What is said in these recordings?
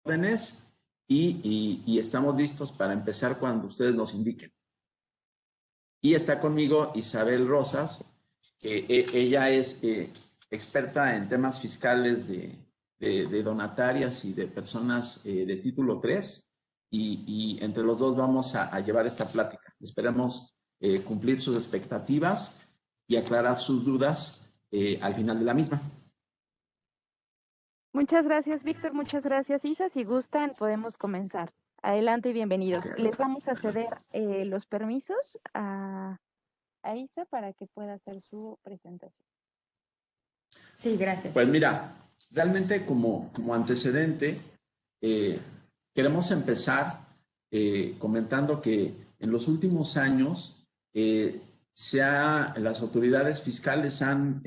órdenes y estamos listos para empezar cuando ustedes nos indiquen. Y está conmigo Isabel Rosas, que ella es experta en temas fiscales de donatarias y de personas de título 3, y entre los dos vamos a llevar esta plática. Esperemos cumplir sus expectativas y aclarar sus dudas al final de la misma. Muchas gracias, Víctor. Muchas gracias, Isa. Si gustan, podemos comenzar. Adelante y bienvenidos. Okay. Les vamos a ceder los permisos a Isa para que pueda hacer su presentación. Sí, gracias. Pues mira, realmente como antecedente, queremos empezar comentando que en los últimos años las autoridades fiscales han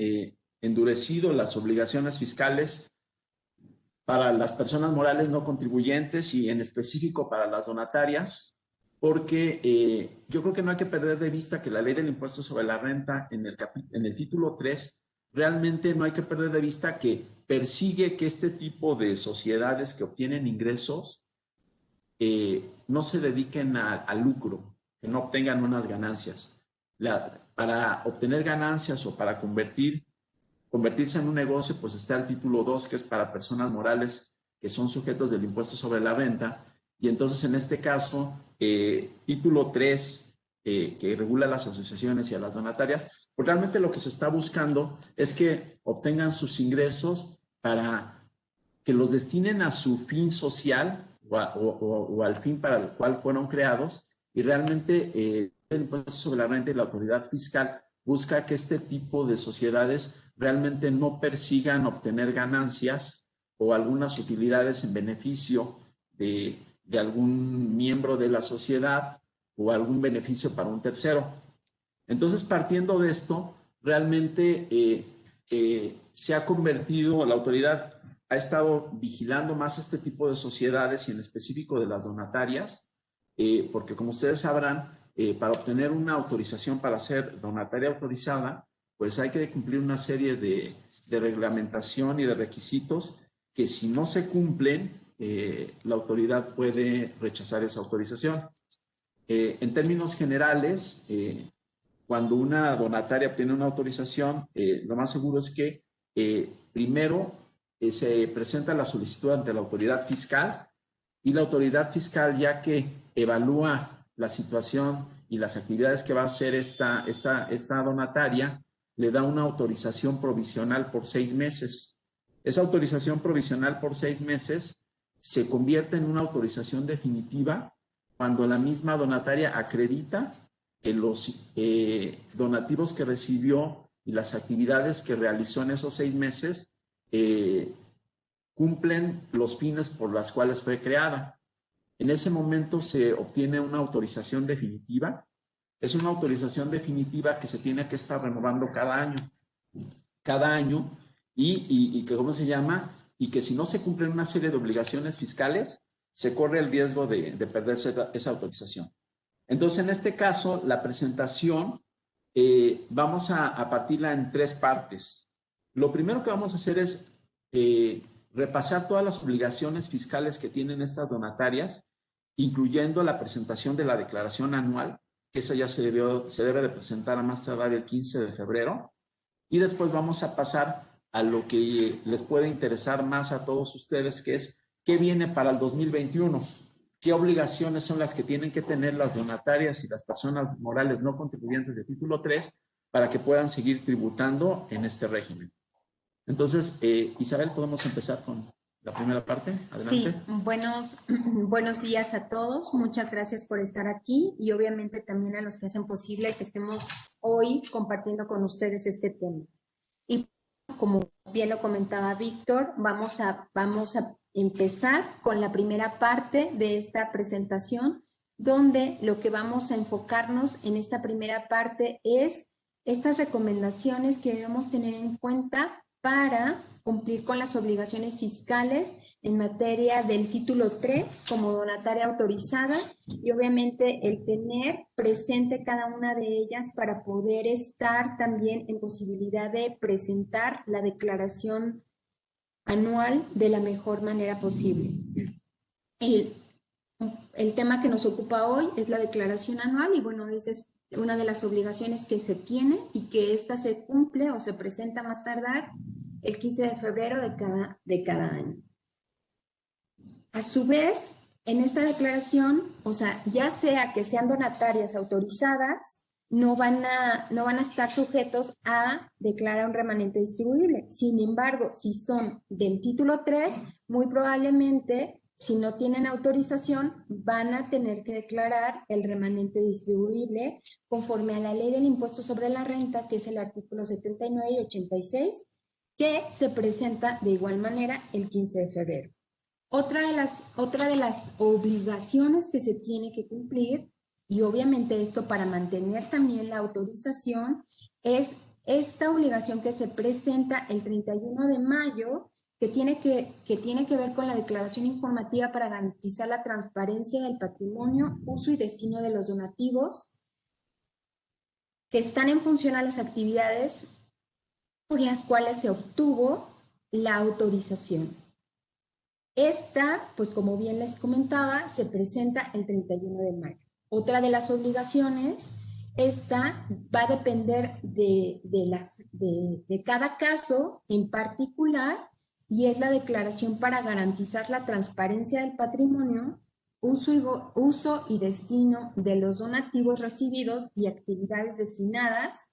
endurecido las obligaciones fiscales para las personas morales no contribuyentes y en específico para las donatarias, porque yo creo que no hay que perder de vista que la ley del impuesto sobre la renta en el título 3, realmente no hay que perder de vista que persigue que este tipo de sociedades que obtienen ingresos no se dediquen al lucro, que no obtengan unas ganancias. Para obtener ganancias o para convertirse en un negocio, pues está el título 2, que es para personas morales que son sujetos del impuesto sobre la renta. Y entonces, en este caso, título 3, que regula a las asociaciones y a las donatarias, pues realmente lo que se está buscando es que obtengan sus ingresos para que los destinen a su fin social o al fin para el cual fueron creados, y realmente el impuesto sobre la renta y la autoridad fiscal busca que este tipo de sociedades realmente no persigan obtener ganancias o algunas utilidades en beneficio de algún miembro de la sociedad o algún beneficio para un tercero. Entonces, partiendo de esto, realmente se ha convertido, la autoridad ha estado vigilando más este tipo de sociedades y en específico de las donatarias, porque como ustedes sabrán, para obtener una autorización para ser donataria autorizada, pues hay que cumplir una serie de reglamentación y de requisitos que si no se cumplen, la autoridad puede rechazar esa autorización. En términos generales, cuando una donataria obtiene una autorización, lo más seguro es que primero se presenta la solicitud ante la autoridad fiscal, y la autoridad fiscal, ya que evalúa la situación y las actividades que va a hacer esta donataria, le da una autorización provisional por 6 meses. Esa autorización provisional por 6 meses se convierte en una autorización definitiva cuando la misma donataria acredita que los donativos que recibió y las actividades que realizó en esos 6 meses cumplen los fines por las cuales fue creada. En ese momento se obtiene una autorización definitiva. Es una autorización definitiva que se tiene que estar renovando cada año, y que, ¿cómo se llama? Y que si no se cumplen una serie de obligaciones fiscales, se corre el riesgo de perderse esa autorización. Entonces, en este caso, la presentación vamos a partirla en 3 partes. Lo primero que vamos a hacer es repasar todas las obligaciones fiscales que tienen estas donatarias, incluyendo la presentación de la declaración anual, que esa ya se debe de presentar a más tardar el 15 de febrero. Y después vamos a pasar a lo que les puede interesar más a todos ustedes, que es qué viene para el 2021. ¿Qué obligaciones son las que tienen que tener las donatarias y las personas morales no contribuyentes de título 3 para que puedan seguir tributando en este régimen? Entonces, Isabel, ¿podemos empezar con la primera parte? Adelante. Sí, buenos días a todos. Muchas gracias por estar aquí y obviamente también a los que hacen posible que estemos hoy compartiendo con ustedes este tema. Y como bien lo comentaba Víctor, vamos a empezar con la primera parte de esta presentación, donde lo que vamos a enfocarnos en esta primera parte es estas recomendaciones que debemos tener en cuenta para cumplir con las obligaciones fiscales en materia del título 3 como donataria autorizada, y obviamente el tener presente cada una de ellas para poder estar también en posibilidad de presentar la declaración anual de la mejor manera posible. El, el tema que nos ocupa hoy es la declaración anual y bueno, esa es una de las obligaciones que se tiene y que esta se cumple o se presenta más tardar el 15 de febrero de cada año. A su vez, en esta declaración, o sea, ya sea que sean donatarias autorizadas, no van a estar sujetos a declarar un remanente distribuible. Sin embargo, si son del título 3, muy probablemente, si no tienen autorización, van a tener que declarar el remanente distribuible conforme a la ley del impuesto sobre la renta, que es el artículo 79 y 86, que se presenta de igual manera el 15 de febrero. Otra de las obligaciones que se tiene que cumplir, y obviamente esto para mantener también la autorización, es esta obligación que se presenta el 31 de mayo, que tiene que ver con la declaración informativa para garantizar la transparencia del patrimonio, uso y destino de los donativos que están en función a las actividades por las cuales se obtuvo la autorización. Esta, pues como bien les comentaba, se presenta el 31 de mayo. Otra de las obligaciones, esta va a depender de cada caso en particular y es la declaración para garantizar la transparencia del patrimonio, uso y destino de los donativos recibidos y actividades destinadas.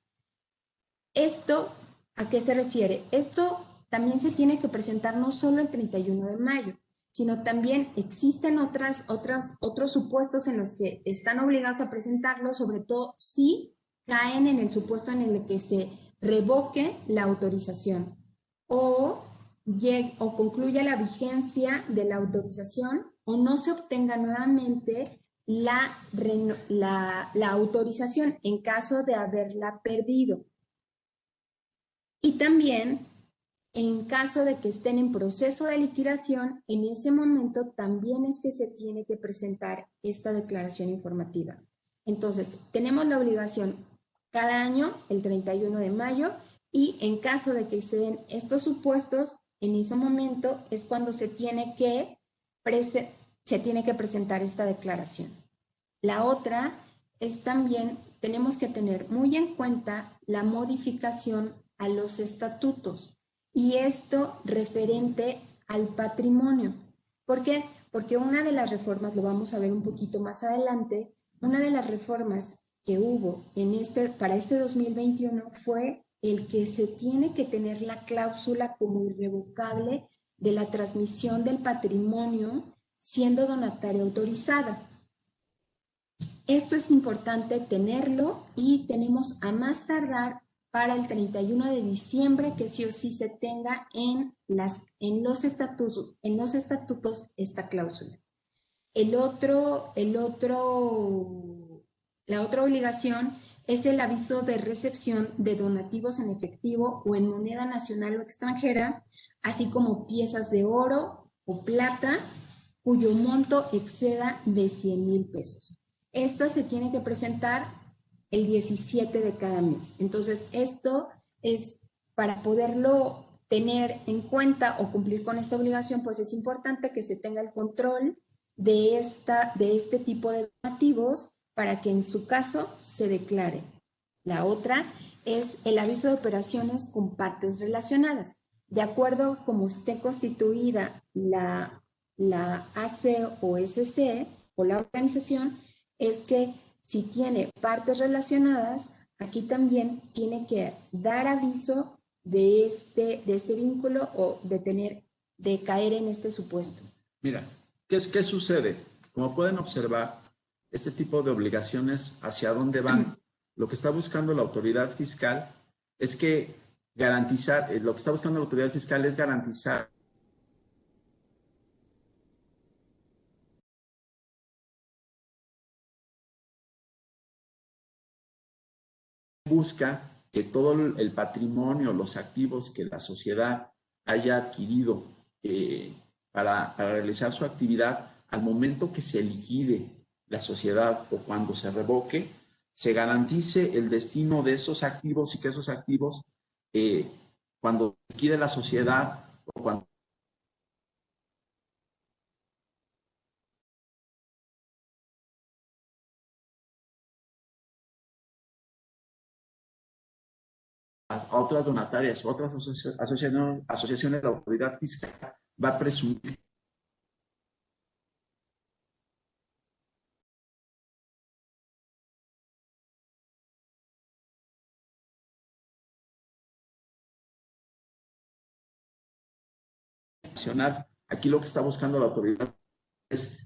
¿Esto a qué se refiere? Esto también se tiene que presentar no solo el 31 de mayo, sino también existen otros supuestos en los que están obligados a presentarlo, sobre todo si caen en el supuesto en el que se revoque la autorización o concluya la vigencia de la autorización o no se obtenga nuevamente la autorización en caso de haberla perdido. Y también, en caso de que estén en proceso de liquidación, en ese momento también es que se tiene que presentar esta declaración informativa. Entonces, tenemos la obligación cada año, el 31 de mayo, y en caso de que se den estos supuestos, en ese momento es cuando se tiene que presentar esta declaración. La otra es también, tenemos que tener muy en cuenta la modificación a los estatutos y esto referente al patrimonio. ¿Por qué? Porque una de las reformas, lo vamos a ver un poquito más adelante, una de las reformas que hubo para este 2021 fue el que se tiene que tener la cláusula como irrevocable de la transmisión del patrimonio siendo donataria autorizada. Esto es importante tenerlo y tenemos a más tardar para el 31 de diciembre que sí o sí se tenga en los estatutos esta cláusula. La otra obligación es el aviso de recepción de donativos en efectivo o en moneda nacional o extranjera, así como piezas de oro o plata cuyo monto exceda de 100,000 pesos. Esta se tiene que presentar el 17 de cada mes. Entonces, esto es para poderlo tener en cuenta o cumplir con esta obligación, pues es importante que se tenga el control de este tipo de donativos para que en su caso se declare. La otra es el aviso de operaciones con partes relacionadas. De acuerdo a cómo esté constituida la AC o SC o la organización, es que si tiene partes relacionadas, aquí también tiene que dar aviso de este vínculo o de caer en este supuesto. Mira, ¿qué sucede? Como pueden observar, este tipo de obligaciones, ¿hacia dónde van? Lo que está buscando la autoridad fiscal es que lo que está buscando la autoridad fiscal es garantizar busca que todo el patrimonio, los activos que la sociedad haya adquirido para realizar su actividad, al momento que se liquide la sociedad o cuando se revoque, se garantice el destino de esos activos y que esos activos, cuando liquide la sociedad o cuando a otras donatarias o otras asociaciones de autoridad fiscal, va a presumir nacional. Aquí lo que está buscando la autoridad es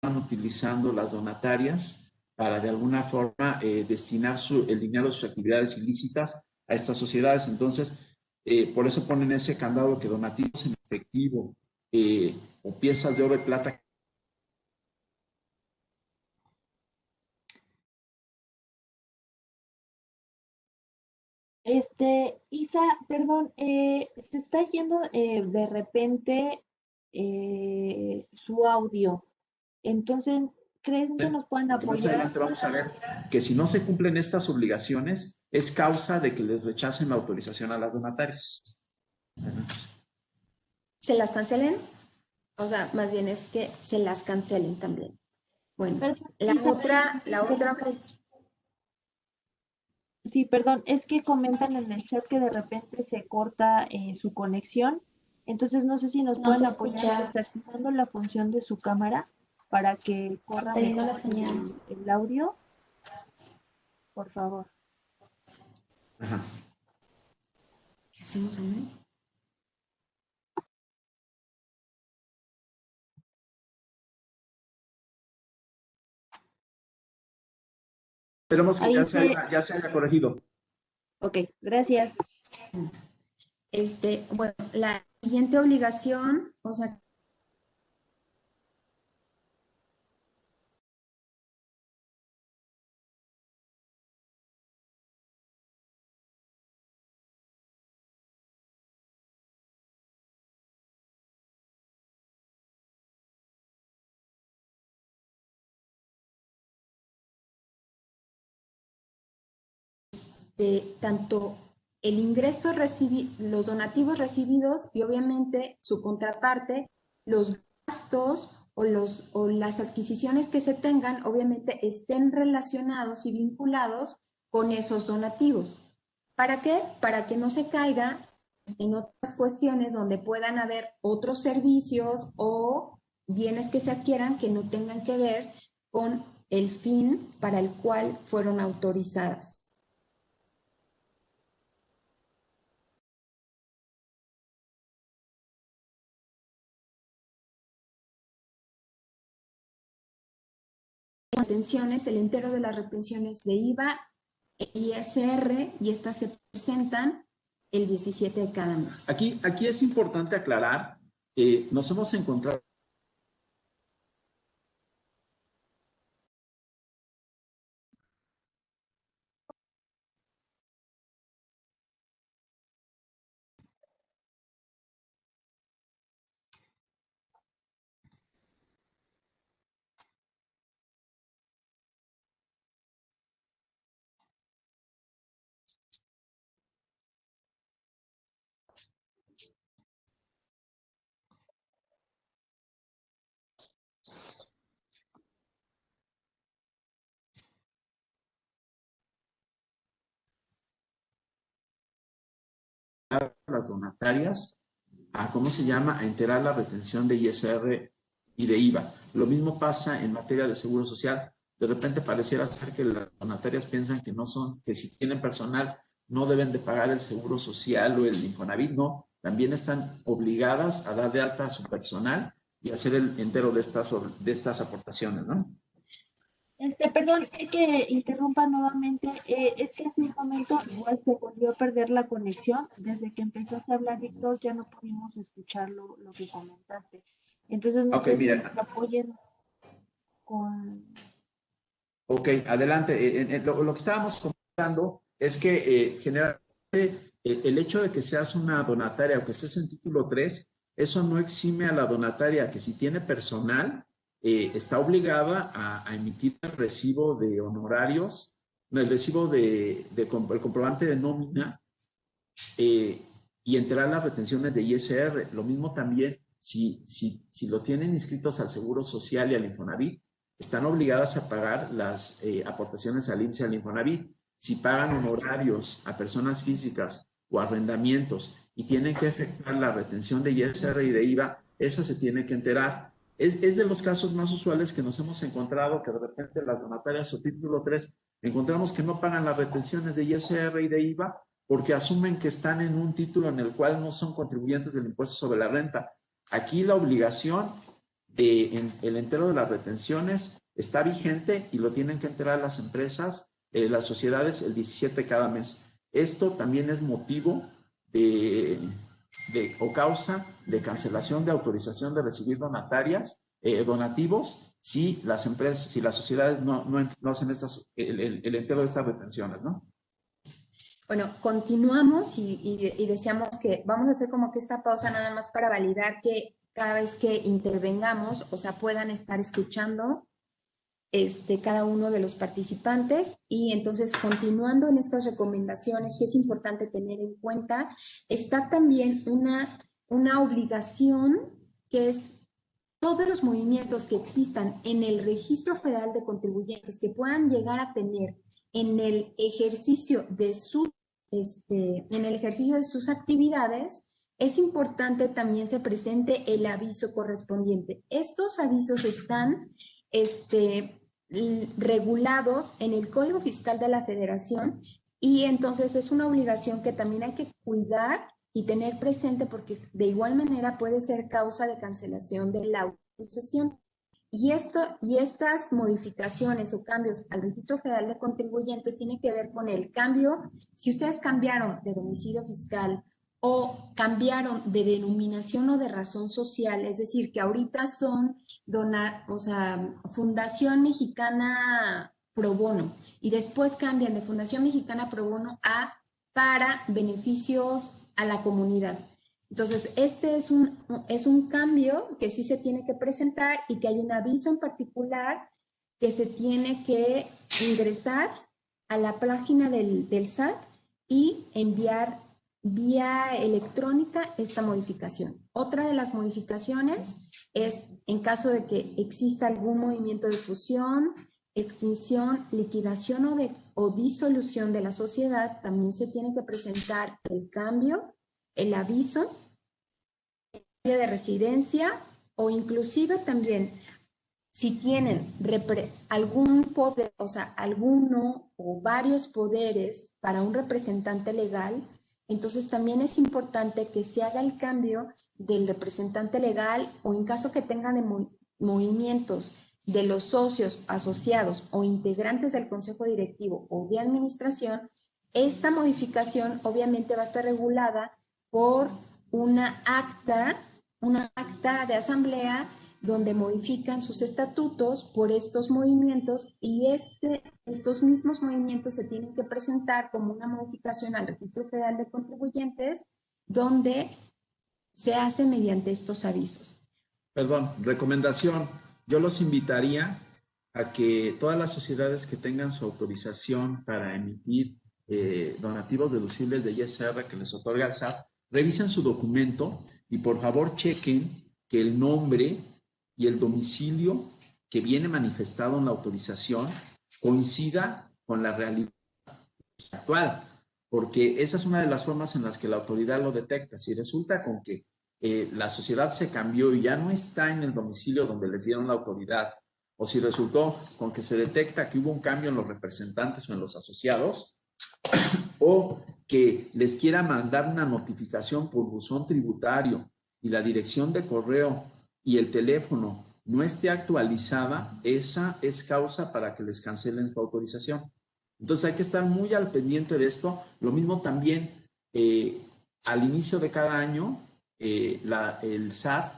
utilizando las donatarias para de alguna forma destinar el dinero de sus actividades ilícitas a estas sociedades. Entonces, por eso ponen ese candado que donativos en efectivo o piezas de oro y plata. Isa, perdón, se está yendo de repente su audio. Entonces, ¿crees que nos pueden Porque más apoyar? adelante vamos a ver que si no se cumplen estas obligaciones, es causa de que les rechacen la autorización a las donatarias. ¿Se las cancelen? O sea, más bien es que se las cancelen también. Bueno, Perdón, la Isa, otra, sí, perdón, es que comentan en el chat que de repente se corta su conexión. Entonces, no sé si nos No pueden se apoyar escucha. desactivando la función de su cámara para que corra Está yendo mejor la señal. el audio, por favor. Ajá. ¿qué hacemos, hombre? Esperemos que Ahí ya se haya corregido. Ok, gracias. Bueno, la siguiente obligación, o sea, de tanto el ingreso los donativos recibidos y obviamente su contraparte, los gastos o las adquisiciones que se tengan, obviamente estén relacionados y vinculados con esos donativos. ¿Para qué? Para que no se caiga en otras cuestiones donde puedan haber otros servicios o bienes que se adquieran que no tengan que ver con el fin para el cual fueron autorizadas. Retenciones, el entero de las retenciones de IVA e ISR, y estas se presentan el 17 de cada mes. Aquí es importante aclarar, nos hemos encontrado a las donatarias ¿cómo se llama? A enterar la retención de ISR y de IVA. Lo mismo pasa en materia de seguro social. De repente pareciera ser que las donatarias piensan que no son, que si tienen personal no deben de pagar el seguro social o el Infonavit, no. También están obligadas a dar de alta a su personal y hacer el entero de estas aportaciones, ¿no? Perdón, que interrumpa nuevamente. Es que hace un momento igual se volvió a perder la conexión. Desde que empezaste a hablar, Víctor, ya no pudimos escuchar lo que comentaste. Entonces, no sé si nos apoyen con... Ok, adelante. Lo que estábamos comentando es que generalmente el hecho de que seas una donataria o que estés en título 3, eso no exime a la donataria que si tiene personal, está obligada a emitir el recibo de honorarios, no, el recibo el comprobante de nómina y enterar las retenciones de ISR. Lo mismo también, si lo tienen inscritos al Seguro Social y al Infonavit, están obligadas a pagar las aportaciones al IMSS y al Infonavit. Si pagan honorarios a personas físicas o arrendamientos y tienen que efectuar la retención de ISR y de IVA, esa se tiene que enterar. Es de los casos más usuales que nos hemos encontrado, que de repente las donatarias o título 3 encontramos que no pagan las retenciones de ISR y de IVA porque asumen que están en un título en el cual no son contribuyentes del impuesto sobre la renta. Aquí la obligación de el entero de las retenciones está vigente y lo tienen que enterar las empresas, las sociedades, el 17 cada mes. Esto también es motivo o causa de cancelación de autorización de recibir donativos, si las empresas, si las sociedades no hacen el entero de estas retenciones, ¿no? Bueno, continuamos y deseamos que vamos a hacer como que esta pausa nada más para validar que cada vez que intervengamos, o sea, puedan estar escuchando cada uno de los participantes. Y entonces, continuando en estas recomendaciones que es importante tener en cuenta, está también una obligación que es todos los movimientos que existan en el Registro Federal de Contribuyentes que puedan llegar a tener en el ejercicio de sus actividades, es importante también se presente el aviso correspondiente. Estos avisos están regulados en el Código Fiscal de la Federación y entonces es una obligación que también hay que cuidar y tener presente porque de igual manera puede ser causa de cancelación de la autorización. Y estas modificaciones o cambios al Registro Federal de Contribuyentes tienen que ver con el cambio, si ustedes cambiaron de domicilio fiscal o cambiaron de denominación o de razón social, es decir, que ahorita son Fundación Mexicana Pro Bono y después cambian de Fundación Mexicana Pro Bono para beneficios a la comunidad. Entonces, este es un cambio que sí se tiene que presentar y que hay un aviso en particular que se tiene que ingresar a la página del SAT y enviar vía electrónica esta modificación. Otra de las modificaciones es en caso de que exista algún movimiento de fusión, extinción, liquidación o disolución de la sociedad, también se tiene que presentar el cambio, el aviso de residencia o inclusive también si tienen algún poder, o sea, alguno o varios poderes para un representante legal, entonces también es importante que se haga el cambio del representante legal o en caso que tengan de movimientos de los socios, asociados o integrantes del consejo directivo o de administración, esta modificación obviamente va a estar regulada por una acta de asamblea donde modifican sus estatutos por estos movimientos y estos mismos movimientos se tienen que presentar como una modificación al Registro Federal de Contribuyentes donde se hace mediante estos avisos. Perdón, recomendación. Yo los invitaría a que todas las sociedades que tengan su autorización para emitir donativos deducibles de ISR que les otorga el SAT, revisen su documento y por favor chequen que el nombre y el domicilio que viene manifestado en la autorización coincida con la realidad actual, porque esa es una de las formas en las que la autoridad lo detecta. Si resulta con que la sociedad se cambió y ya no está en el domicilio donde les dieron la autoridad, o si resultó con que se detecta que hubo un cambio en los representantes o en los asociados, o que les quiera mandar una notificación por buzón tributario y la dirección de correo y el teléfono no esté actualizada, esa es causa para que les cancelen su autorización. Entonces hay que estar muy al pendiente de esto. Lo mismo también al inicio de cada año, el SAT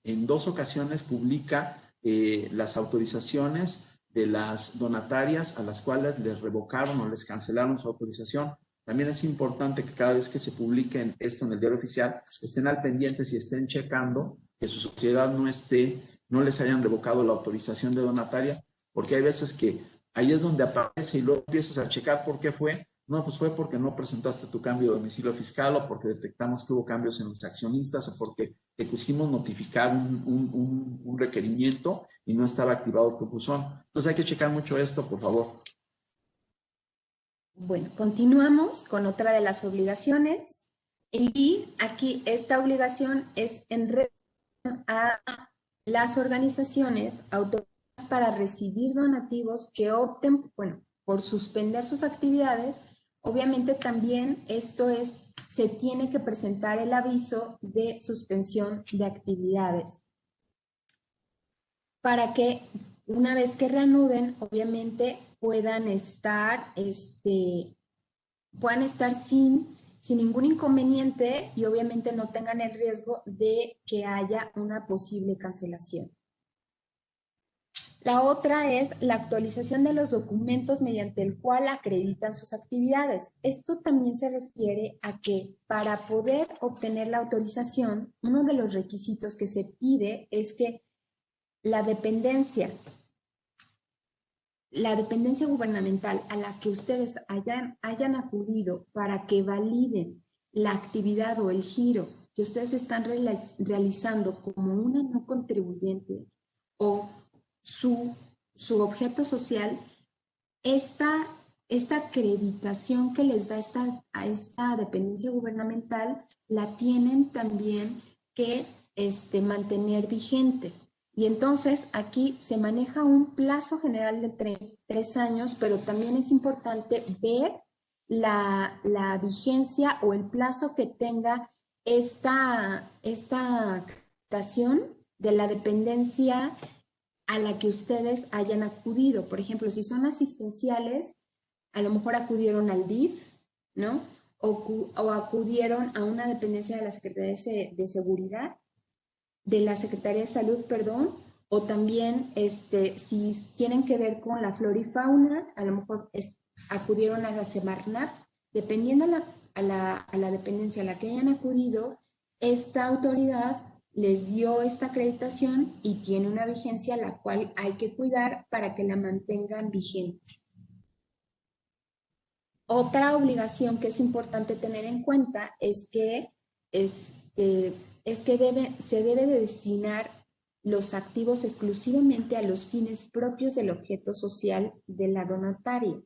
en 2 ocasiones publica las autorizaciones de las donatarias a las cuales les revocaron o les cancelaron su autorización. También es importante que cada vez que se publique esto en el diario oficial, estén al pendiente y estén checando que su sociedad no les hayan revocado la autorización de donataria, porque hay veces que ahí es donde aparece y luego empiezas a checar por qué fue No, pues fue porque no presentaste tu cambio de domicilio fiscal o porque detectamos que hubo cambios en los accionistas o porque te quisimos notificar un requerimiento y no estaba activado tu buzón. Entonces hay que checar mucho esto, por favor. Bueno, continuamos con otra de las obligaciones y aquí esta obligación es en relación a las organizaciones autorizadas para recibir donativos que opten, bueno, por suspender sus actividades. Obviamente también esto es, se tiene que presentar el aviso de suspensión de actividades para que una vez que reanuden, obviamente puedan estar sin ningún inconveniente y obviamente no tengan el riesgo de que haya una posible cancelación. La otra es la actualización de los documentos mediante el cual acreditan sus actividades. Esto también se refiere a que para poder obtener la autorización, uno de los requisitos que se pide es que la dependencia gubernamental a la que ustedes hayan acudido para que validen la actividad o el giro que ustedes están realizando como una no contribuyente o su objeto social, esta acreditación que les da a esta dependencia gubernamental la tienen también que mantener vigente. Y entonces aquí se maneja un plazo general de 3 años, pero también es importante ver la vigencia o el plazo que tenga esta acreditación de la dependencia a la que ustedes hayan acudido. Por ejemplo, si son asistenciales, a lo mejor acudieron al DIF, ¿no? O acudieron a una dependencia de la Secretaría de Seguridad, de la Secretaría de Salud, perdón, o también si tienen que ver con la flora y fauna, a lo mejor acudieron a la Semarnat. Dependiendo a la dependencia a la que hayan acudido, esta autoridad les dio esta acreditación y tiene una vigencia la cual hay que cuidar para que la mantengan vigente. Otra obligación que es importante tener en cuenta es que se debe de destinar los activos exclusivamente a los fines propios del objeto social de la donataria.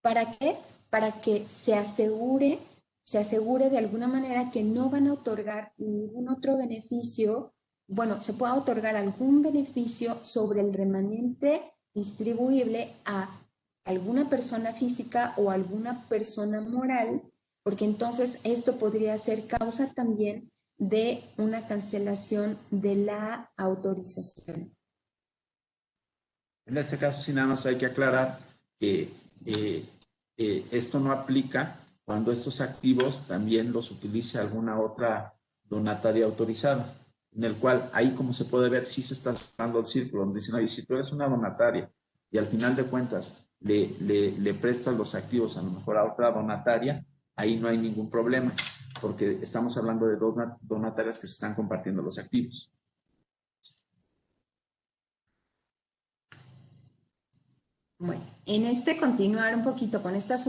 ¿Para qué? Para que se asegure de alguna manera que no van a otorgar ningún otro beneficio, bueno, se pueda otorgar algún beneficio sobre el remanente distribuible a alguna persona física o alguna persona moral, porque entonces esto podría ser causa también de una cancelación de la autorización. En este caso, sí, nada más hay que aclarar que esto no aplica cuando estos activos también los utilice alguna otra donataria autorizada, en el cual ahí, como se puede ver, sí se está cerrando el círculo, donde dicen, oye, si tú eres una donataria y al final de cuentas le prestas los activos a lo mejor a otra donataria, ahí no hay ningún problema, porque estamos hablando de dos donatarias que se están compartiendo los activos. Bueno, en continuar un poquito con estas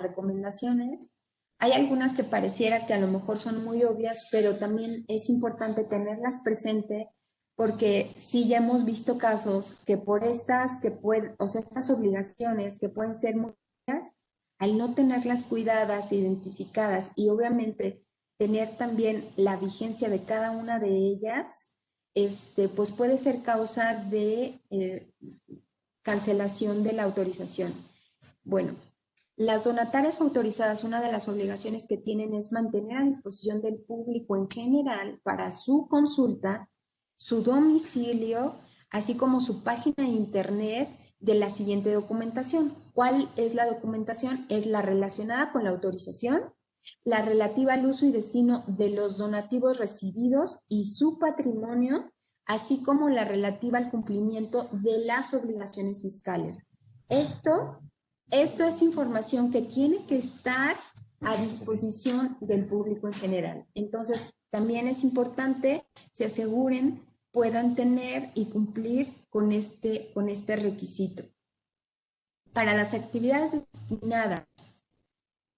recomendaciones, hay algunas que pareciera que a lo mejor son muy obvias, pero también es importante tenerlas presente porque sí ya hemos visto casos que por estas obligaciones que pueden ser muy obvias, al no tenerlas cuidadas, identificadas y obviamente tener también la vigencia de cada una de ellas, pues puede ser causa de cancelación de la autorización. Bueno, las donatarias autorizadas, una de las obligaciones que tienen es mantener a disposición del público en general para su consulta, su domicilio, así como su página de internet de la siguiente documentación. ¿Cuál es la documentación? Es la relacionada con la autorización, la relativa al uso y destino de los donativos recibidos y su patrimonio, así como la relativa al cumplimiento de las obligaciones fiscales. Esto es información que tiene que estar a disposición del público en general. Entonces, también es importante se aseguren puedan tener y cumplir con este requisito. para las actividades destinadas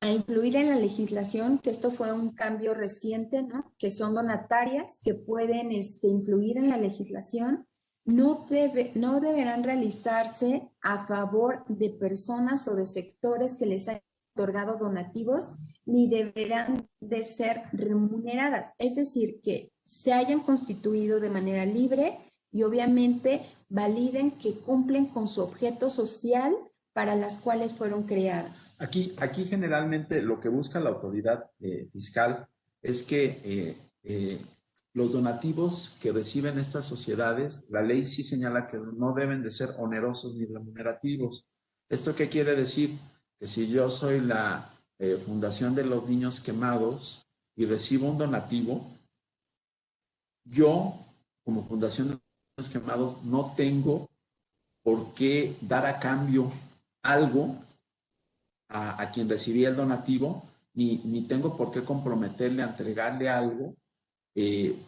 a influir en la legislación, que esto fue un cambio reciente, ¿no? Que son donatarias que pueden influir en la legislación, no deberán realizarse a favor de personas o de sectores que les hayan otorgado donativos, ni deberán de ser remuneradas. Es decir, que se hayan constituido de manera libre y obviamente validen que cumplen con su objeto social para las cuales fueron creadas. Aquí generalmente lo que busca la autoridad fiscal es que los donativos que reciben estas sociedades, la ley sí señala que no deben de ser onerosos ni remunerativos. ¿Esto qué quiere decir? Que si yo soy la Fundación de los Niños Quemados y recibo un donativo, yo, como Fundación de los Niños Quemados, no tengo por qué dar a cambio algo a quien recibía el donativo, ni tengo por qué comprometerle a entregarle algo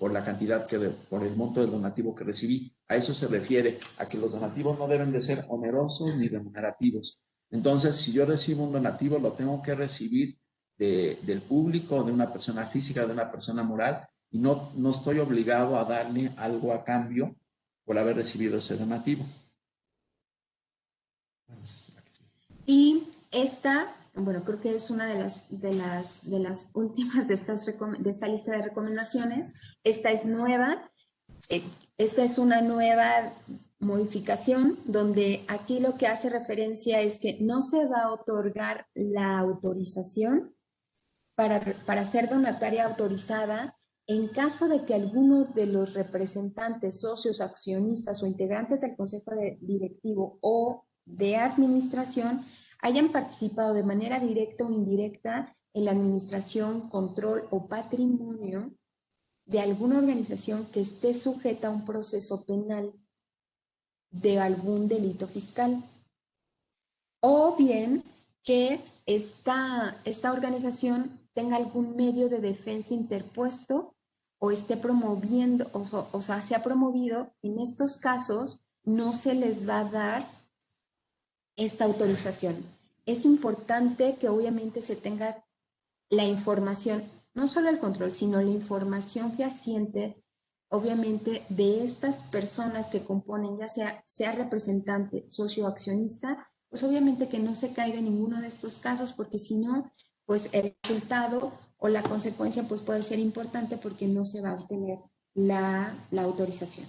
por la cantidad por el monto del donativo que recibí. A eso se refiere, a que los donativos no deben de ser onerosos ni remunerativos. Entonces, si yo recibo un donativo, lo tengo que recibir del público, de una persona física, de una persona moral, y no estoy obligado a darle algo a cambio por haber recibido ese donativo. Y esta, bueno, creo que es una de las últimas de esta lista de recomendaciones. Esta es nueva. Esta es una nueva modificación donde aquí lo que hace referencia es que no se va a otorgar la autorización para ser donataria autorizada en caso de que alguno de los representantes, socios, accionistas o integrantes del consejo directivo o de administración hayan participado de manera directa o indirecta en la administración, control o patrimonio de alguna organización que esté sujeta a un proceso penal de algún delito fiscal. O bien que esta organización tenga algún medio de defensa interpuesto o esté promoviendo, o sea, se ha promovido. En estos casos no se les va a dar esta autorización. Es importante que obviamente se tenga la información, no solo el control, sino la información fehaciente, obviamente, de estas personas que componen, ya sea representante, socio o accionista, pues obviamente que no se caiga en ninguno de estos casos, porque si no, pues el resultado o la consecuencia pues puede ser importante porque no se va a obtener la autorización.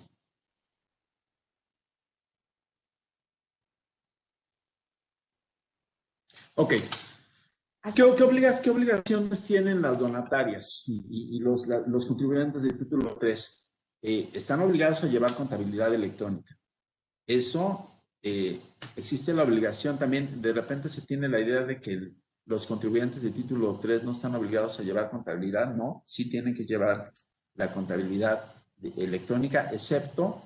Ok. ¿Qué obligaciones tienen las donatarias y los contribuyentes del título 3? Están obligados a llevar contabilidad electrónica. Eso, existe la obligación también. De repente se tiene la idea de que los contribuyentes del título 3 no están obligados a llevar contabilidad. No, sí tienen que llevar la contabilidad electrónica, excepto,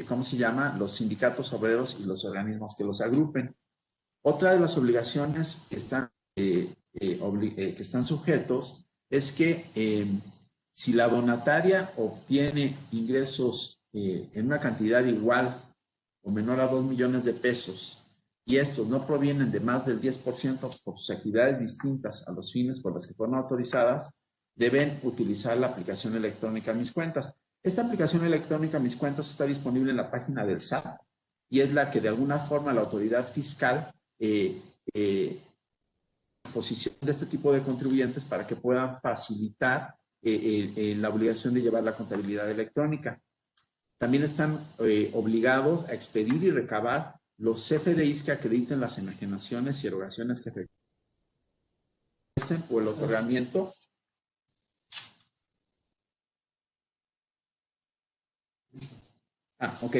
¿cómo se llama? Los sindicatos obreros y los organismos que los agrupen. Otra de las obligaciones que están sujetos es que si la donataria obtiene ingresos en una cantidad igual o menor a 2 millones de pesos y estos no provienen de más del 10% por sus actividades distintas a los fines por los que fueron autorizadas, deben utilizar la aplicación electrónica Mis Cuentas. Esta aplicación electrónica Mis Cuentas está disponible en la página del SAT y es la que de alguna forma la autoridad fiscal posición de este tipo de contribuyentes para que puedan facilitar la obligación de llevar la contabilidad electrónica. También están obligados a expedir y recabar los CFDIs que acrediten las enajenaciones y erogaciones que efectúen o el otorgamiento. Ok.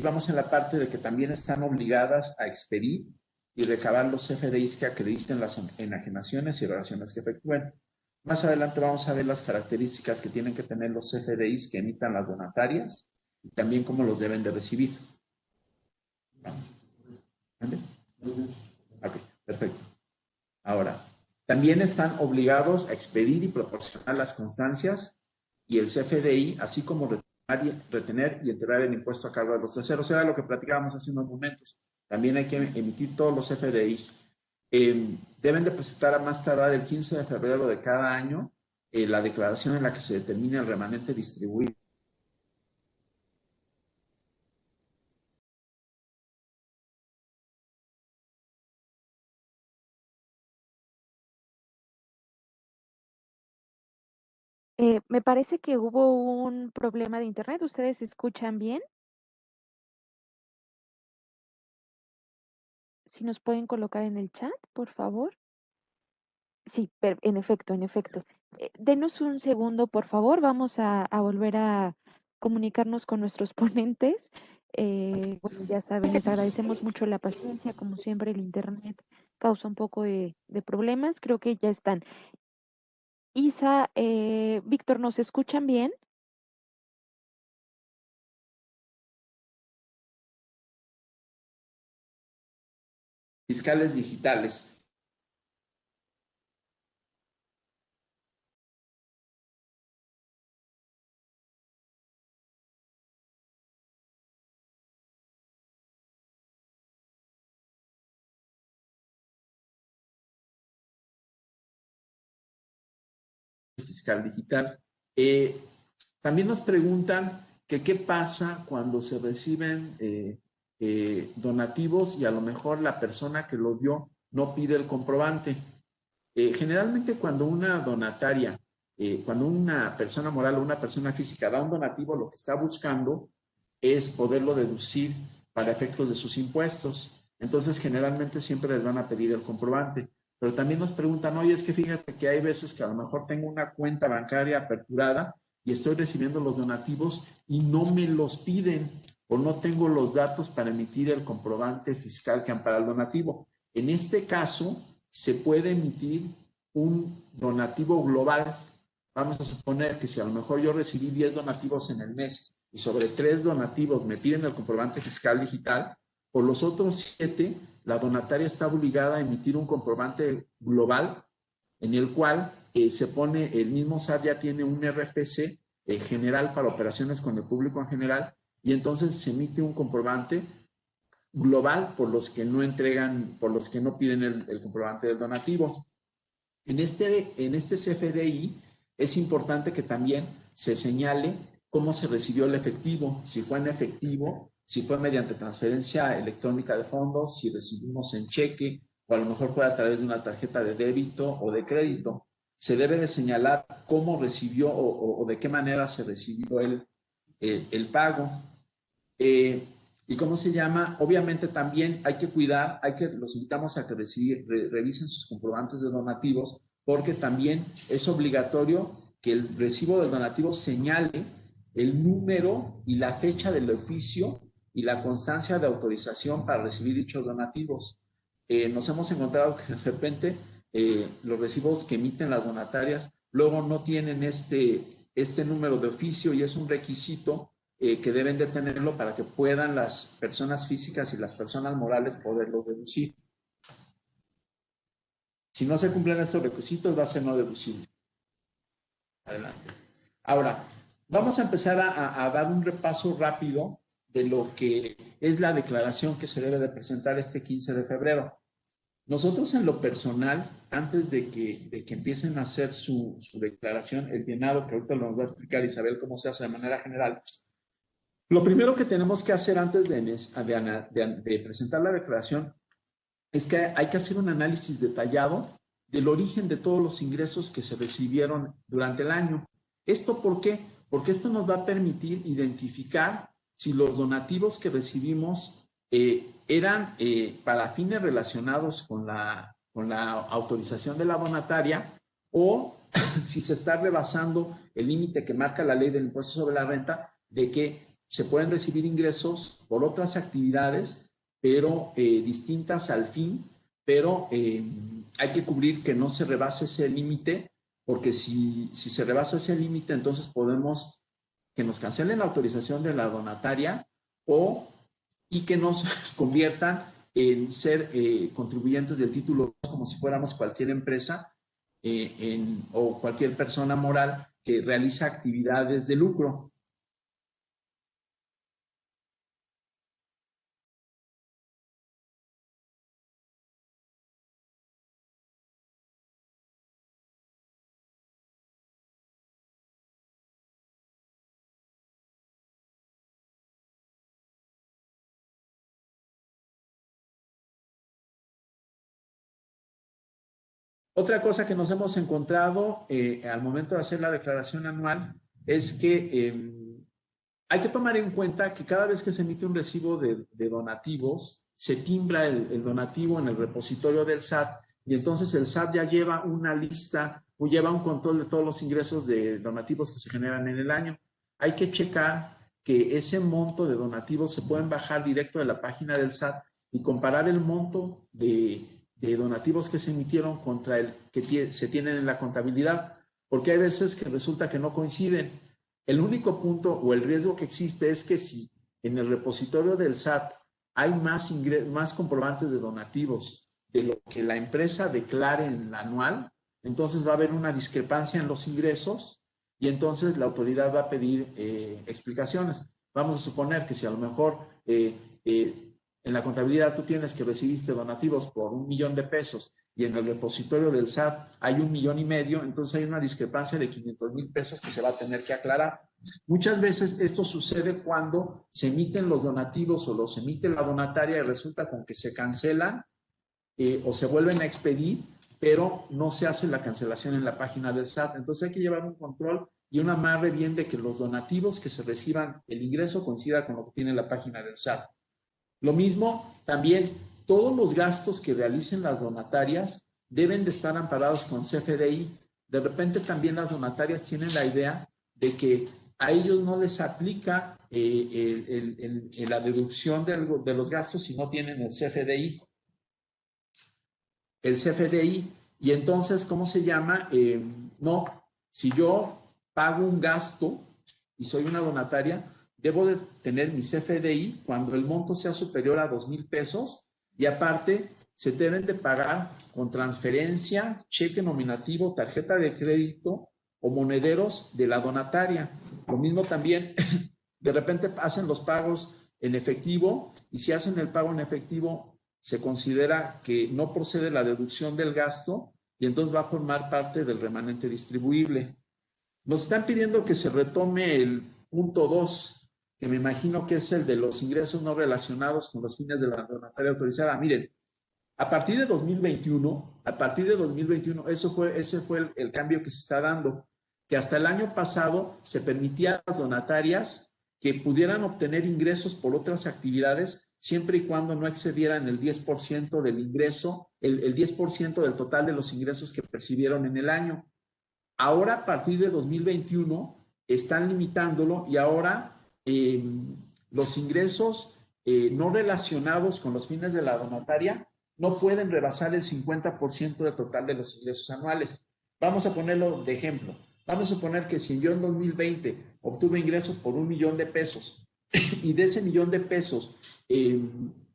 Vamos en la parte de que también están obligadas a expedir y recabar los CFDIs que acrediten las enajenaciones y erogaciones que efectúen. Más adelante vamos a ver las características que tienen que tener los CFDIs que emitan las donatarias y también cómo los deben de recibir. ¿Vale? Ok, perfecto. Ahora, también están obligados a expedir y proporcionar las constancias y el CFDI, así como retener y entregar el impuesto a cargo de los terceros. Era lo que platicábamos hace unos momentos. también hay que emitir todos los FDIs. Deben de presentar a más tardar el 15 de febrero de cada año la declaración en la que se determina el remanente distribuido. Me parece que hubo un problema de internet. ¿Ustedes escuchan bien? Si nos pueden colocar en el chat, por favor. Sí, en efecto, en efecto. Denos un segundo, por favor. Vamos a volver a comunicarnos con nuestros ponentes. Bueno, ya saben, les agradecemos mucho la paciencia. Como siempre, el internet causa un poco de problemas. Creo que ya están. Isa, Víctor, ¿nos escuchan bien? Fiscales digitales. Fiscal digital. También nos preguntan que qué pasa cuando se reciben donativos y a lo mejor la persona que lo dio no pide el comprobante. Generalmente cuando una donataria, cuando una persona moral o una persona física da un donativo, lo que está buscando es poderlo deducir para efectos de sus impuestos. Entonces, generalmente siempre les van a pedir el comprobante. Pero también nos preguntan, oye, es que fíjate que hay veces que a lo mejor tengo una cuenta bancaria aperturada y estoy recibiendo los donativos y no me los piden o no tengo los datos para emitir el comprobante fiscal que ampara el donativo. En este caso, se puede emitir un donativo global. Vamos a suponer que si a lo mejor yo recibí 10 donativos en el mes y sobre 3 donativos me piden el comprobante fiscal digital, por los otros 7, la donataria está obligada a emitir un comprobante global en el cual se pone, el mismo SAT ya tiene un RFC general para operaciones con el público en general y entonces se emite un comprobante global por los que no entregan, por los que no piden el comprobante del donativo. En este CFDI es importante que también se señale cómo se recibió el efectivo, si fue en efectivo, si fue mediante transferencia electrónica de fondos, si recibimos en cheque o a lo mejor fue a través de una tarjeta de débito o de crédito. Se debe de señalar cómo recibió o de qué manera se recibió el pago. ¿Y cómo se llama? Obviamente también hay que cuidar, los invitamos a que revisen sus comprobantes de donativos, porque también es obligatorio que el recibo del donativo señale el número y la fecha del oficio y la constancia de autorización para recibir dichos donativos. Nos hemos encontrado que de repente los recibos que emiten las donatarias luego no tienen este número de oficio y es un requisito que deben de tenerlo para que puedan las personas físicas y las personas morales poderlos deducir. Si no se cumplen estos requisitos, va a ser no deducible. Adelante. Ahora, vamos a empezar a dar un repaso rápido de lo que es la declaración que se debe de presentar este 15 de febrero. Nosotros en lo personal, antes de que empiecen a hacer su declaración, el bienado, que ahorita nos va a explicar Isabel cómo se hace de manera general, lo primero que tenemos que hacer antes de presentar la declaración es que hay que hacer un análisis detallado del origen de todos los ingresos que se recibieron durante el año. ¿Esto por qué? Porque esto nos va a permitir identificar si los donativos que recibimos eran para fines relacionados con la autorización de la donataria o si se está rebasando el límite que marca la ley del impuesto sobre la renta de que se pueden recibir ingresos por otras actividades, pero distintas al fin, pero hay que cubrir que no se rebase ese límite, porque si se rebasa ese límite, entonces podemos que nos cancelen la autorización de la donataria y que nos conviertan en ser contribuyentes del título como si fuéramos cualquier empresa o cualquier persona moral que realiza actividades de lucro. Otra cosa que nos hemos encontrado al momento de hacer la declaración anual es que hay que tomar en cuenta que cada vez que se emite un recibo de donativos, se timbra el donativo en el repositorio del SAT y entonces el SAT ya lleva una lista o lleva un control de todos los ingresos de donativos que se generan en el año. Hay que checar que ese monto de donativos se pueden bajar directo de la página del SAT y comparar el monto de donativos que se emitieron contra el que se tienen en la contabilidad, porque hay veces que resulta que no coinciden. El único punto o el riesgo que existe es que si en el repositorio del SAT hay más comprobantes de donativos de lo que la empresa declare en el anual, entonces va a haber una discrepancia en los ingresos y entonces la autoridad va a pedir explicaciones. Vamos a suponer que si a lo mejor en la contabilidad tú tienes que recibiste donativos por 1 millón de pesos y en el repositorio del SAT hay 1,5 millones, entonces hay una discrepancia de 500,000 pesos que se va a tener que aclarar. Muchas veces esto sucede cuando se emiten los donativos o los emite la donataria y resulta con que se cancelan o se vuelven a expedir, pero no se hace la cancelación en la página del SAT. Entonces hay que llevar un control y un amarre bien de que los donativos que se reciban, el ingreso coincida con lo que tiene la página del SAT. Lo mismo, también todos los gastos que realicen las donatarias deben de estar amparados con CFDI. De repente también las donatarias tienen la idea de que a ellos no les aplica la deducción de los gastos si no tienen el CFDI. Y entonces, ¿cómo se llama? No, si yo pago un gasto y soy una donataria, debo de tener mi CFDI cuando el monto sea superior a 2,000 pesos y aparte se deben de pagar con transferencia, cheque nominativo, tarjeta de crédito o monederos de la donataria. Lo mismo también, de repente hacen los pagos en efectivo y si hacen el pago en efectivo se considera que no procede la deducción del gasto y entonces va a formar parte del remanente distribuible. Nos están pidiendo que se retome el punto 2, que me imagino que es el de los ingresos no relacionados con los fines de la donataria autorizada. Miren, a partir de 2021, ese fue el cambio que se está dando, que hasta el año pasado se permitía a las donatarias que pudieran obtener ingresos por otras actividades siempre y cuando no excedieran el 10% del ingreso, el 10% del total de los ingresos que percibieron en el año. Ahora, a partir de 2021, están limitándolo y ahora los ingresos no relacionados con los fines de la donataria no pueden rebasar el 50% del total de los ingresos anuales. Vamos a ponerlo de ejemplo. Vamos a suponer que si yo en 2020 obtuve ingresos por 1 millón de pesos y de ese 1 millón de pesos,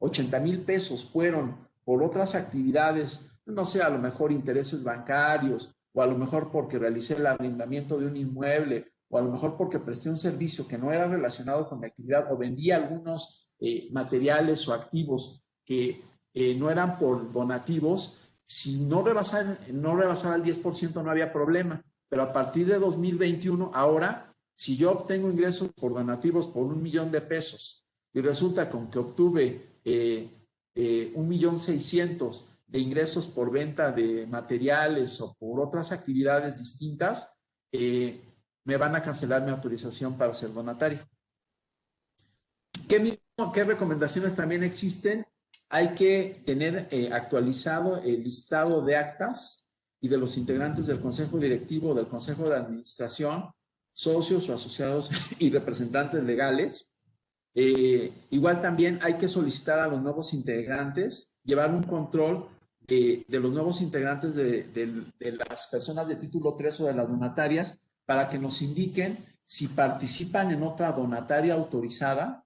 80,000 pesos fueron por otras actividades, no sé, a lo mejor intereses bancarios, o a lo mejor porque realicé el arrendamiento de un inmueble, o a lo mejor porque presté un servicio que no era relacionado con mi actividad, o vendí algunos materiales o activos que no eran por donativos, si no rebasaba el 10% no había problema, pero a partir de 2021, ahora, si yo obtengo ingresos por donativos por 1 millón de pesos y resulta con que obtuve 1,600,000 de ingresos por venta de materiales o por otras actividades distintas, me van a cancelar mi autorización para ser donatario. ¿Qué recomendaciones también existen? Hay que tener actualizado el listado de actas y de los integrantes del Consejo Directivo o del Consejo de Administración, socios o asociados y representantes legales. Igual también hay que solicitar a los nuevos integrantes, llevar un control de los nuevos integrantes de las personas de título 3 o de las donatarias para que nos indiquen si participan en otra donataria autorizada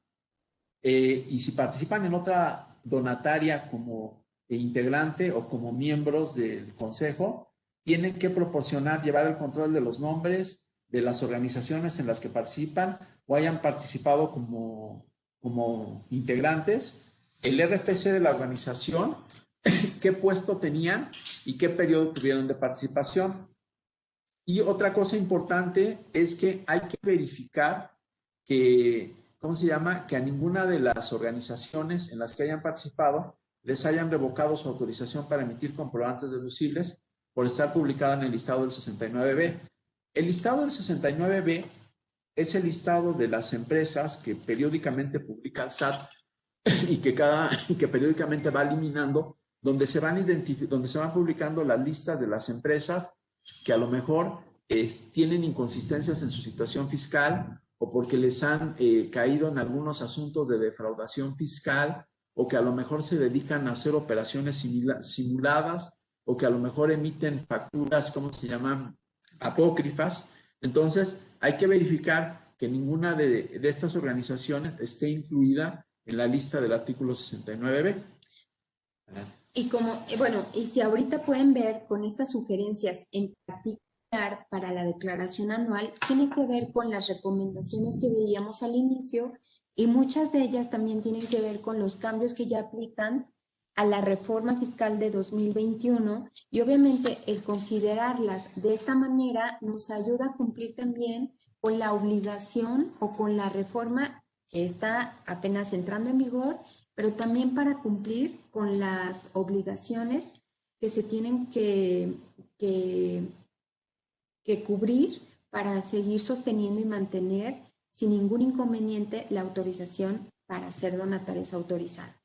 y si participan en otra donataria como integrante o como miembros del consejo, tienen que proporcionar, llevar el control de los nombres de las organizaciones en las que participan o hayan participado como integrantes, el RFC de la organización, qué puesto tenían y qué periodo tuvieron de participación. Y otra cosa importante es que hay que verificar que, ¿cómo se llama? Que a ninguna de las organizaciones en las que hayan participado les hayan revocado su autorización para emitir comprobantes deducibles, por estar publicada en el listado del 69B. El listado del 69B es el listado de las empresas que periódicamente publica el SAT y que periódicamente va eliminando, donde se van publicando las listas de las empresas que a lo mejor tienen inconsistencias en su situación fiscal o porque les han caído en algunos asuntos de defraudación fiscal o que a lo mejor se dedican a hacer operaciones simuladas o que a lo mejor emiten facturas, ¿cómo se llaman? Apócrifas. Entonces, hay que verificar que ninguna de estas organizaciones esté incluida en la lista del artículo 69B. Y como, bueno, y si ahorita pueden ver con estas sugerencias en particular para la declaración anual, tiene que ver con las recomendaciones que veíamos al inicio y muchas de ellas también tienen que ver con los cambios que ya aplican a la reforma fiscal de 2021 y obviamente el considerarlas de esta manera nos ayuda a cumplir también con la obligación o con la reforma que está apenas entrando en vigor, pero también para cumplir con las obligaciones que se tienen que cubrir para seguir sosteniendo y mantener sin ningún inconveniente la autorización para ser donatarias autorizadas.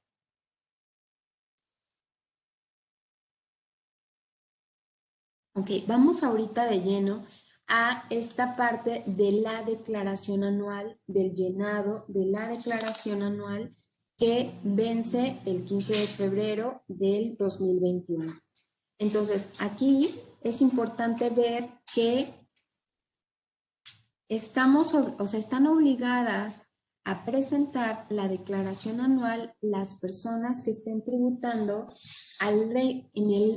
Ok, vamos ahorita de lleno a esta parte de la declaración anual, del llenado de la declaración anual que vence el 15 de febrero del 2021. Entonces, aquí es importante ver que están obligadas a presentar la declaración anual las personas que estén tributando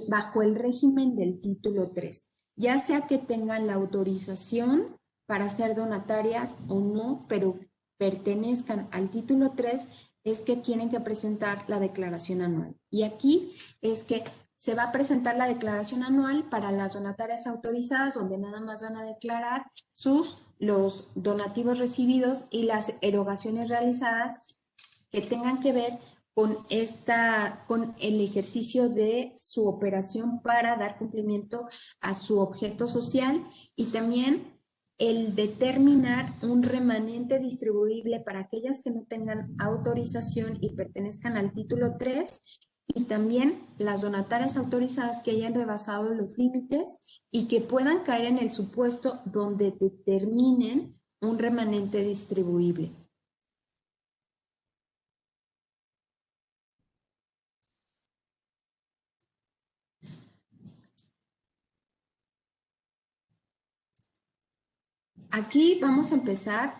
bajo el régimen del título 3, ya sea que tengan la autorización para ser donatarias o no, pero pertenezcan al título 3, es que tienen que presentar la declaración anual. Y aquí es que se va a presentar la declaración anual para las donatarias autorizadas, donde nada más van a declarar los donativos recibidos y las erogaciones realizadas que tengan que ver con el ejercicio de su operación para dar cumplimiento a su objeto social y también el determinar un remanente distribuible para aquellas que no tengan autorización y pertenezcan al título 3 y también las donatarias autorizadas que hayan rebasado los límites y que puedan caer en el supuesto donde determinen un remanente distribuible. Aquí vamos a empezar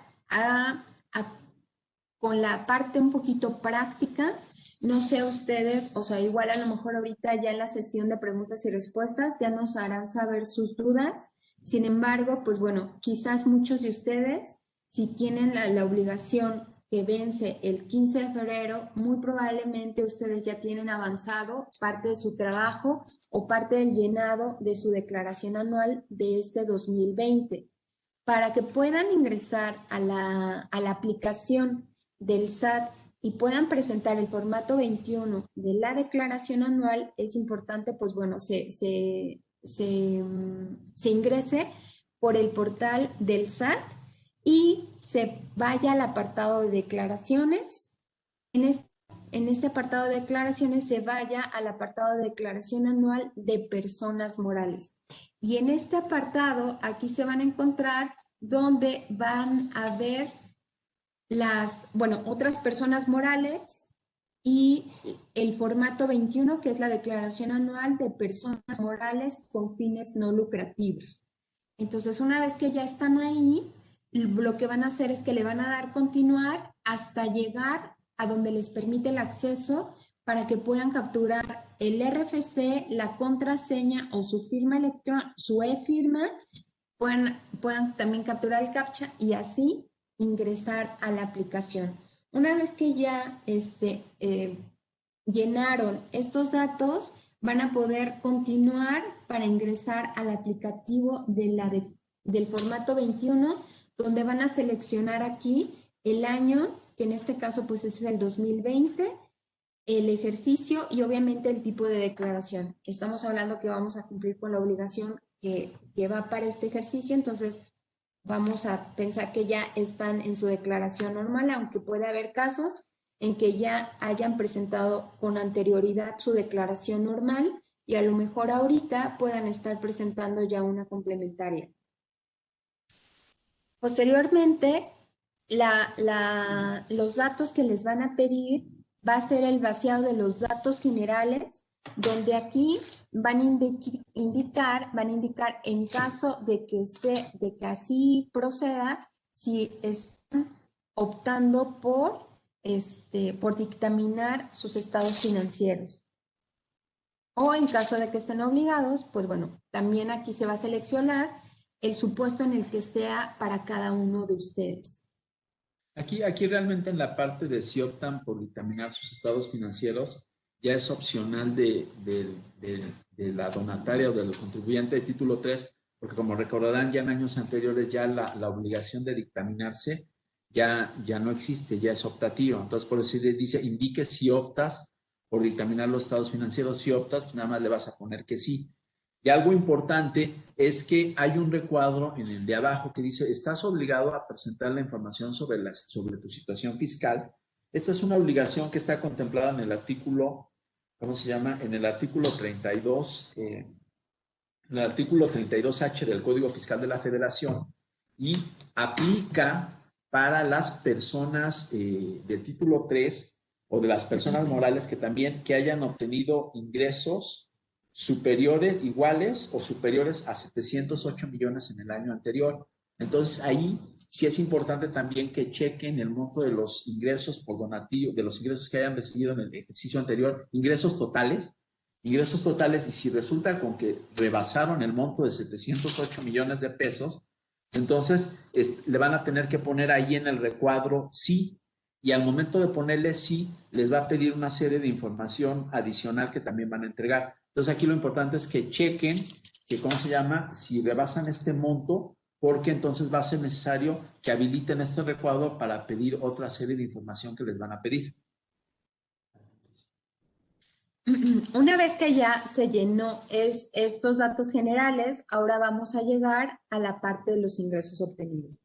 con la parte un poquito práctica. No sé ustedes, o sea, igual a lo mejor ahorita ya en la sesión de preguntas y respuestas ya nos harán saber sus dudas. Sin embargo, pues bueno, quizás muchos de ustedes, si tienen la obligación que vence el 15 de febrero, muy probablemente ustedes ya tienen avanzado parte de su trabajo o parte del llenado de su declaración anual de este 2020. Para que puedan ingresar a la aplicación del SAT y puedan presentar el formato 21 de la declaración anual, es importante, pues bueno, se ingrese por el portal del SAT y se vaya al apartado de declaraciones. En este apartado de declaraciones se vaya al apartado de declaración anual de personas morales. Y en este apartado, aquí se van a encontrar donde van a ver otras personas morales y el formato 21, que es la declaración anual de personas morales con fines no lucrativos. Entonces, una vez que ya están ahí, lo que van a hacer es que le van a dar continuar hasta llegar a donde les permite el acceso para que puedan capturar el RFC, la contraseña o su firma electrónica, su e-firma, puedan también capturar el CAPTCHA y así ingresar a la aplicación. Una vez que ya llenaron estos datos, van a poder continuar para ingresar al aplicativo del formato 21, donde van a seleccionar aquí el año, que en este caso pues es el 2020, el ejercicio y obviamente el tipo de declaración. Estamos hablando que vamos a cumplir con la obligación que va para este ejercicio, entonces vamos a pensar que ya están en su declaración normal, aunque puede haber casos en que ya hayan presentado con anterioridad su declaración normal y a lo mejor ahorita puedan estar presentando ya una complementaria. Posteriormente, los datos que les van a pedir va a ser el vaciado de los datos generales, donde aquí van a indicar en caso de que así proceda, si están optando por dictaminar sus estados financieros. O en caso de que estén obligados, pues bueno, también aquí se va a seleccionar el supuesto en el que sea para cada uno de ustedes. Aquí realmente en la parte de si optan por dictaminar sus estados financieros, ya es opcional de la donataria o del contribuyente de título 3, porque como recordarán ya en años anteriores ya la obligación de dictaminarse ya no existe, ya es optativo. Entonces por eso dice, indique si optas por dictaminar los estados financieros. Si optas, pues nada más le vas a poner que sí. Y algo importante es que hay un recuadro en el de abajo que dice, estás obligado a presentar la información sobre tu situación fiscal. Esta es una obligación que está contemplada en el artículo, ¿cómo se llama? En el artículo 32, en el artículo 32H del Código Fiscal de la Federación y aplica para las personas de título 3 o de las personas morales que hayan obtenido ingresos superiores, iguales o superiores a 708 millones en el año anterior. Entonces, ahí sí es importante también que chequen el monto de los ingresos por donativo, de los ingresos que hayan recibido en el ejercicio anterior, ingresos totales, y si resulta con que rebasaron el monto de 708 millones de pesos, entonces le van a tener que poner ahí en el recuadro sí, y al momento de ponerle sí, les va a pedir una serie de información adicional que también van a entregar. Entonces aquí lo importante es que chequen que, ¿cómo se llama? Si rebasan este monto, porque entonces va a ser necesario que habiliten este recuadro para pedir otra serie de información que les van a pedir. Una vez que ya se llenó estos datos generales, ahora vamos a llegar a la parte de los ingresos obtenidos.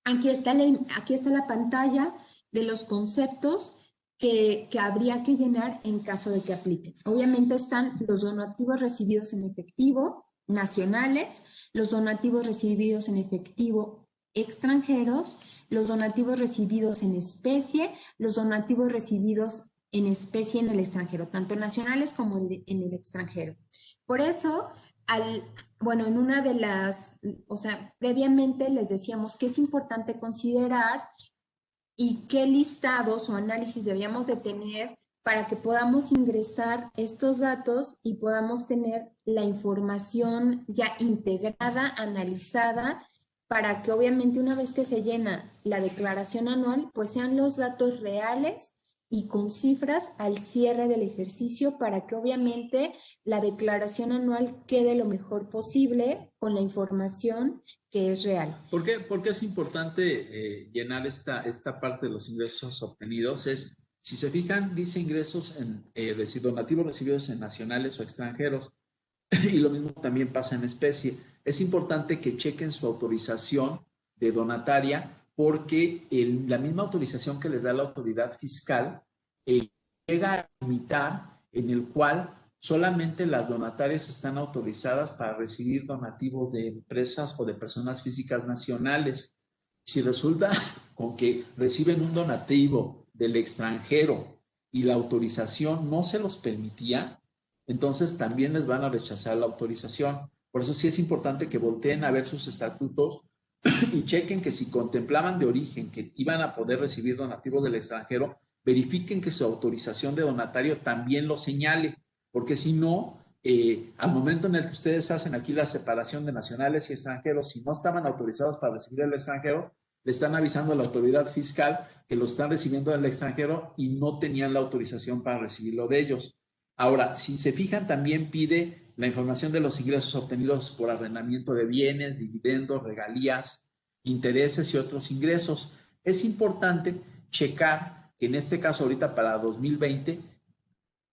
Aquí está la pantalla de los conceptos que habría que llenar en caso de que apliquen. Obviamente están los donativos recibidos en efectivo nacionales, los donativos recibidos en efectivo extranjeros, los donativos recibidos en especie, los donativos recibidos en especie en el extranjero, tanto nacionales como en el extranjero. Por eso, en una de previamente les decíamos que es importante considerar y qué listados o análisis deberíamos de tener para que podamos ingresar estos datos y podamos tener la información ya integrada, analizada, para que obviamente una vez que se llena la declaración anual, pues sean los datos reales y con cifras al cierre del ejercicio para que obviamente la declaración anual quede lo mejor posible con la información que es real. ¿Por qué es importante llenar esta parte de los ingresos obtenidos? Si se fijan, dice ingresos donativos recibidos en nacionales o extranjeros, y lo mismo también pasa en especie. Es importante que chequen su autorización de donataria, porque la misma autorización que les da la autoridad fiscal llega a limitar en el cual solamente las donatarias están autorizadas para recibir donativos de empresas o de personas físicas nacionales. Si resulta con que reciben un donativo del extranjero y la autorización no se los permitía, entonces también les van a rechazar la autorización. Por eso sí es importante que volteen a ver sus estatutos y chequen que si contemplaban de origen que iban a poder recibir donativos del extranjero, verifiquen que su autorización de donatario también lo señale, porque si no, al momento en el que ustedes hacen aquí la separación de nacionales y extranjeros, si no estaban autorizados para recibir del extranjero, le están avisando a la autoridad fiscal que lo están recibiendo del extranjero y no tenían la autorización para recibirlo de ellos. Ahora, si se fijan, también pide la información de los ingresos obtenidos por arrendamiento de bienes, dividendos, regalías, intereses y otros ingresos. Es importante checar que en este caso ahorita para 2020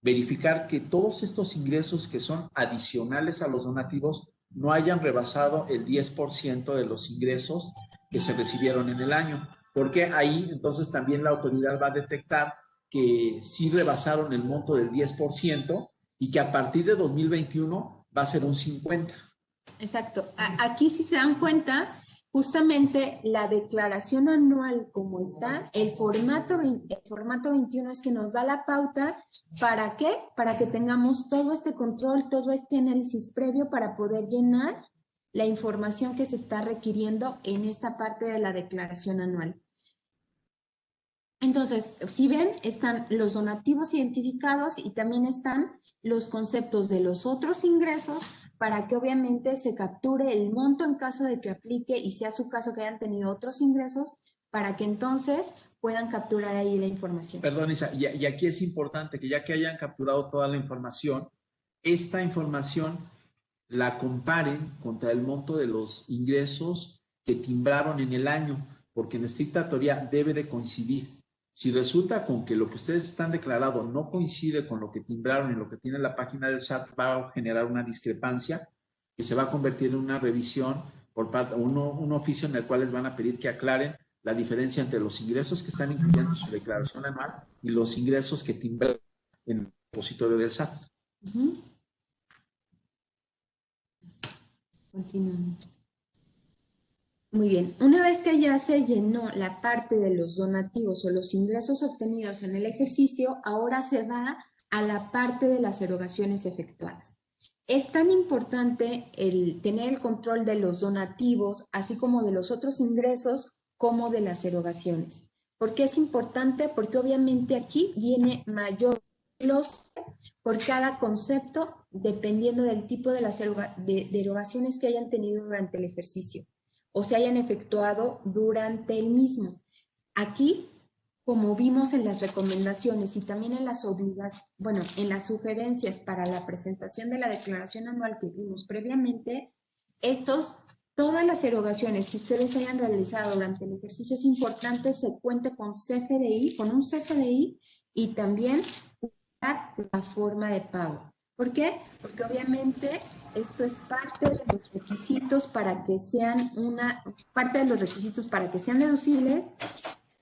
verificar que todos estos ingresos que son adicionales a los donativos no hayan rebasado el 10% de los ingresos que se recibieron en el año, porque ahí entonces también la autoridad va a detectar que sí rebasaron el monto del 10% y que a partir de 2021 va a ser un 50%. Exacto. Aquí, si se dan cuenta, justamente la declaración anual como está, el formato 21 es que nos da la pauta. ¿Para qué? Para que tengamos todo este control, todo este análisis previo para poder llenar la información que se está requiriendo en esta parte de la declaración anual. Entonces, si ven, están los donativos identificados y también están los conceptos de los otros ingresos para que obviamente se capture el monto en caso de que aplique y sea su caso que hayan tenido otros ingresos, para que entonces puedan capturar ahí la información. Perdón, Isa, y aquí es importante que ya que hayan capturado toda la información, esta información la comparen contra el monto de los ingresos que timbraron en el año, porque en estricta teoría debe de coincidir. Si resulta con que lo que ustedes están declarando no coincide con lo que timbraron y lo que tiene la página del SAT, va a generar una discrepancia que se va a convertir en una revisión por parte de un oficio en el cual les van a pedir que aclaren la diferencia entre los ingresos que están incluyendo en su declaración anual y los ingresos que timbraron en el depositorio del SAT. Continuamos. Muy bien, una vez que ya se llenó la parte de los donativos o los ingresos obtenidos en el ejercicio, ahora se va a la parte de las erogaciones efectuadas. Es tan importante el tener el control de los donativos, así como de los otros ingresos, como de las erogaciones. ¿Por qué es importante? Porque obviamente aquí viene mayor los por cada concepto, dependiendo del tipo de las erogaciones que hayan tenido durante el ejercicio o se hayan efectuado durante el mismo. Aquí, como vimos en las recomendaciones y también en las en las sugerencias para la presentación de la declaración anual que vimos previamente, todas las erogaciones que ustedes hayan realizado durante el ejercicio es importante se cuente con CFDI, con un CFDI y también la forma de pago. ¿Por qué? Porque obviamente esto es parte de los requisitos para que sean deducibles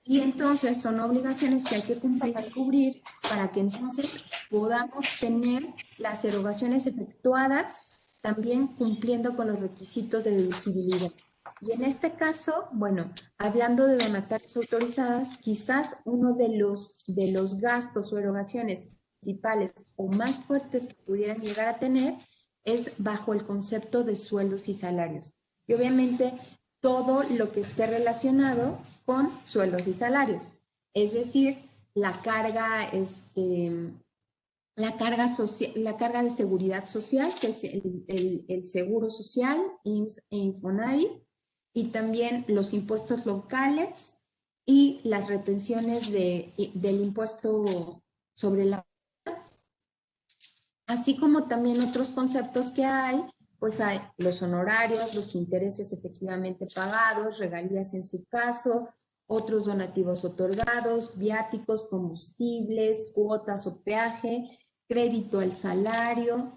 y entonces son obligaciones que hay que cumplir y cubrir para que entonces podamos tener las erogaciones efectuadas también cumpliendo con los requisitos de deducibilidad. Y en este caso, bueno, hablando de donatarias autorizadas, quizás uno de los gastos o erogaciones principales o más fuertes que pudieran llegar a tener es bajo el concepto de sueldos y salarios. Y obviamente todo lo que esté relacionado con sueldos y salarios. Es decir, la carga de seguridad social, que es el seguro social, IMSS e Infonavit, y también los impuestos locales y las retenciones del impuesto sobre la... Así como también otros conceptos que hay, pues hay los honorarios, los intereses efectivamente pagados, regalías en su caso, otros donativos otorgados, viáticos, combustibles, cuotas o peaje, crédito al salario.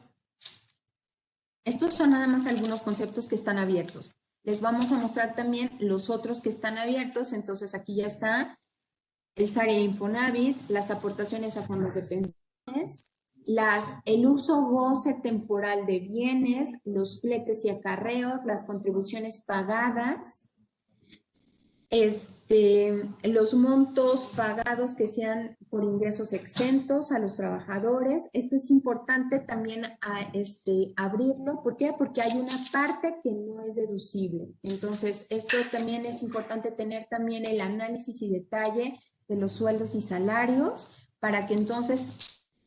Estos son nada más algunos conceptos que están abiertos. Les vamos a mostrar también los otros que están abiertos. Entonces aquí ya está el SARE Infonavit, las aportaciones a fondos de pensiones, el uso goce temporal de bienes, los fletes y acarreos, las contribuciones pagadas, los montos pagados que sean por ingresos exentos a los trabajadores. Esto es importante también abrirlo. ¿Por qué? Porque hay una parte que no es deducible. Entonces, esto también es importante tener también el análisis y detalle de los sueldos y salarios para que entonces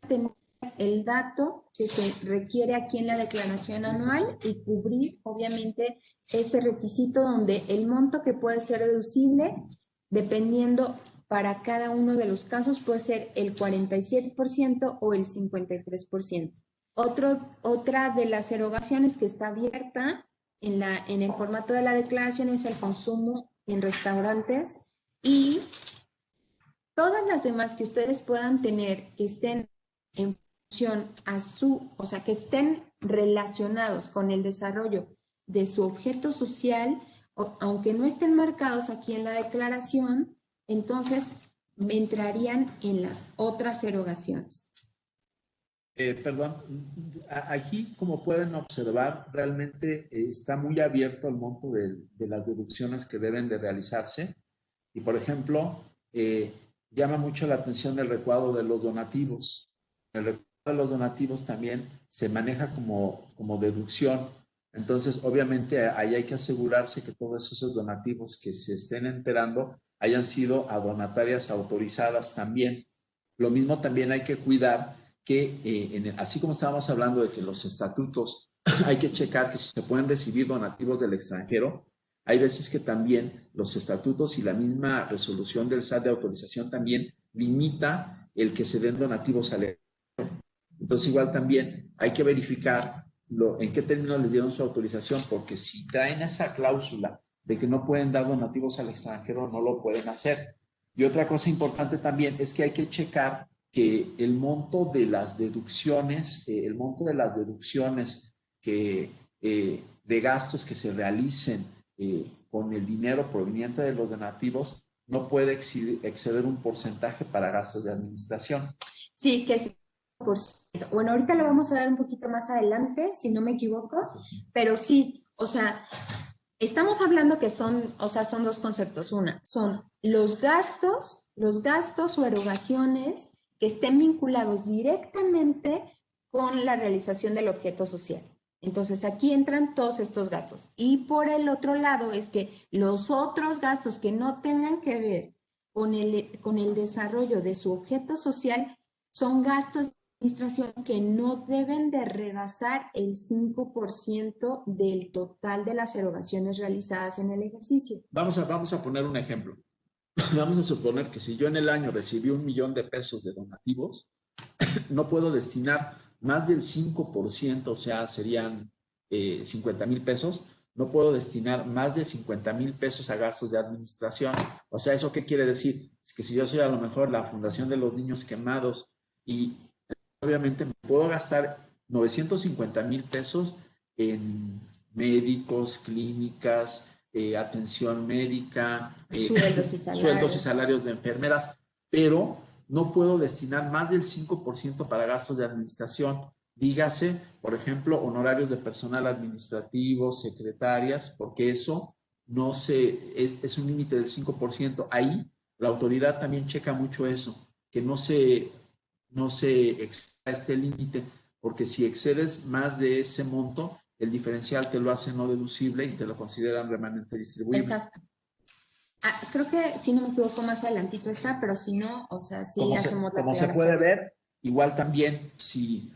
tener el dato que se requiere aquí en la declaración anual y cubrir, obviamente, este requisito donde el monto que puede ser deducible, dependiendo para cada uno de los casos, puede ser el 47% o el 53%. Otra de las erogaciones que está abierta en el formato de la declaración es el consumo en restaurantes y todas las demás que ustedes puedan tener que estén en o sea, que estén relacionados con el desarrollo de su objeto social, aunque no estén marcados aquí en la declaración, entonces entrarían en las otras erogaciones. Perdón, aquí como pueden observar, realmente está muy abierto el monto de las deducciones que deben de realizarse. Y por ejemplo, llama mucho la atención el recuadro de los donativos. El recuadro de los donativos también se maneja como deducción. Entonces, obviamente, ahí hay que asegurarse que todos esos donativos que se estén enterando hayan sido a donatarias autorizadas también. Lo mismo también hay que cuidar que, así como estábamos hablando de que los estatutos hay que checar que si se pueden recibir donativos del extranjero, hay veces que también los estatutos y la misma resolución del SAT de autorización también limita el que se den donativos al extranjero. Entonces, igual también hay que verificar en qué términos les dieron su autorización, porque si traen esa cláusula de que no pueden dar donativos al extranjero, no lo pueden hacer. Y otra cosa importante también es que hay que checar que el monto de las deducciones, de gastos que se realicen con el dinero proveniente de los donativos no puede exceder un porcentaje para gastos de administración. Sí, que es por ciento. Bueno, ahorita lo vamos a dar un poquito más adelante, si no me equivoco, Sí. pero sí, o sea, estamos hablando que son dos conceptos. Una, son los gastos o erogaciones que estén vinculados directamente con la realización del objeto social. Entonces, aquí entran todos estos gastos. Y por el otro lado es que los otros gastos que no tengan que ver con el desarrollo de su objeto social son gastos de administración que no deben de rebasar el 5% del total de las erogaciones realizadas en el ejercicio. Vamos a poner un ejemplo. Vamos a suponer que si yo en el año recibí 1 millón de pesos de donativos, no puedo destinar más del 5%, o sea, serían 50,000 pesos, no puedo destinar más de 50,000 pesos a gastos de administración. O sea, ¿eso qué quiere decir? Es que si yo soy a lo mejor la Fundación de los Niños Quemados y obviamente me puedo gastar 950,000 pesos en médicos, clínicas, atención médica, sueldos y salarios de enfermeras, pero no puedo destinar más del 5% para gastos de administración. Dígase, por ejemplo, honorarios de personal administrativo, secretarias, porque eso es un límite del 5%. Ahí la autoridad también checa mucho eso, que no se exceda este límite, porque si excedes más de ese monto, el diferencial te lo hace no deducible y te lo consideran remanente distribuible. Exacto. Creo que, si no me equivoco, más adelantito está, pero si no, o sea, sí hacemos la como se puede ver, igual también si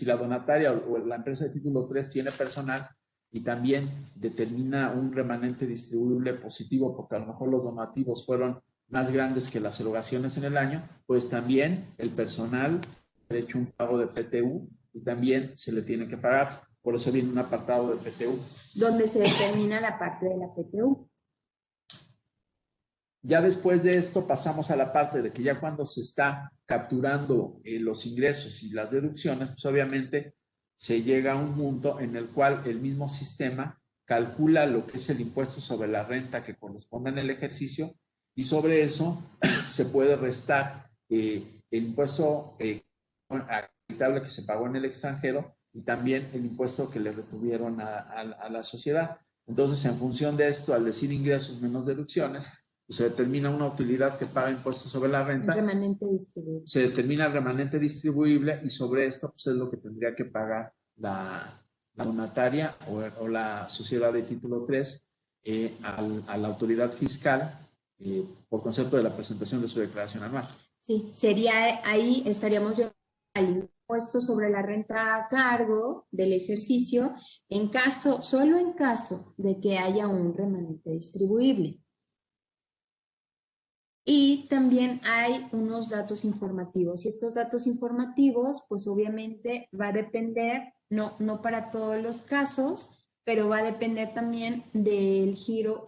la donataria o la empresa de título 3 tiene personal y también determina un remanente distribuible positivo, porque a lo mejor los donativos fueron más grandes que las erogaciones en el año, pues también el personal ha hecho un pago de PTU y también se le tiene que pagar. Por eso viene un apartado de PTU. Donde se determina la parte de la PTU. Ya después de esto pasamos a la parte de que ya cuando se está capturando los ingresos y las deducciones, pues obviamente se llega a un punto en el cual el mismo sistema calcula lo que es el impuesto sobre la renta que corresponde en el ejercicio y sobre eso se puede restar el impuesto acreditable que se pagó en el extranjero y también el impuesto que le retuvieron a la sociedad. Entonces, en función de esto, al decir ingresos menos deducciones, se determina una utilidad que paga impuestos sobre la renta. Remanente distribuible. Se determina el remanente distribuible y sobre esto pues, es lo que tendría que pagar la donataria o la sociedad de título 3 a la autoridad fiscal por concepto de la presentación de su declaración anual. Sí, ahí estaríamos llevando al impuesto sobre la renta a cargo del ejercicio solo en caso de que haya un remanente distribuible. Y también hay unos datos informativos y estos datos informativos pues obviamente va a depender, no para todos los casos, pero va a depender también del giro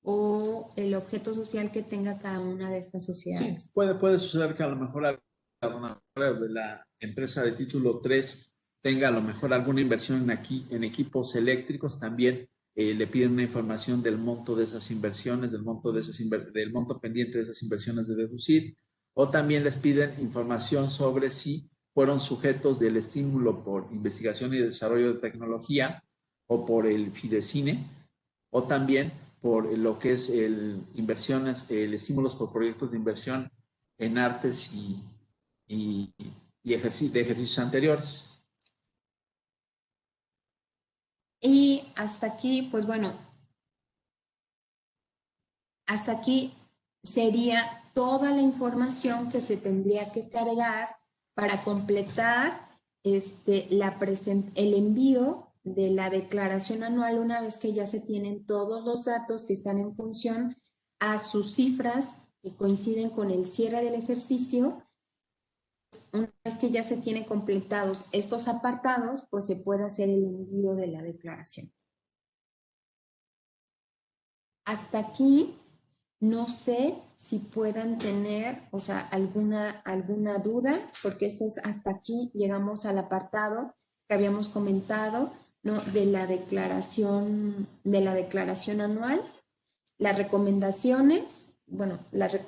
o el objeto social que tenga cada una de estas sociedades. Sí, puede suceder que a lo mejor la donataria de la empresa de título 3 tenga a lo mejor alguna inversión en equipos eléctricos, también le piden una información del monto de esas inversiones, del monto pendiente de esas inversiones de deducir, o también les piden información sobre si fueron sujetos del estímulo por investigación y desarrollo de tecnología o por el Fidecine, o también por lo que es estímulos por proyectos de inversión en artes de ejercicios anteriores. Y hasta aquí, pues bueno, hasta aquí sería toda la información que se tendría que cargar para completar el envío de la declaración anual una vez que ya se tienen todos los datos que están en función a sus cifras que coinciden con el cierre del ejercicio. Una vez que ya se tienen completados estos apartados, pues se puede hacer el envío de la declaración. Hasta aquí, no sé si puedan tener, o sea, alguna duda, porque hasta aquí llegamos al apartado que habíamos comentado, ¿no? De la declaración anual, las recomendaciones, bueno,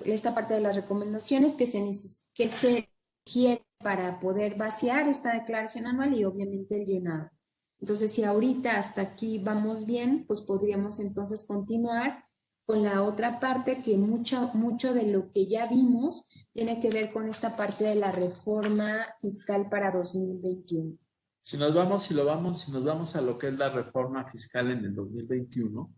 esta parte de las recomendaciones que se quiere para poder vaciar esta declaración anual y obviamente el llenado. Entonces, si ahorita hasta aquí vamos bien, pues podríamos entonces continuar con la otra parte que mucho de lo que ya vimos tiene que ver con esta parte de la reforma fiscal para 2021. Si nos vamos a lo que es la reforma fiscal en el 2021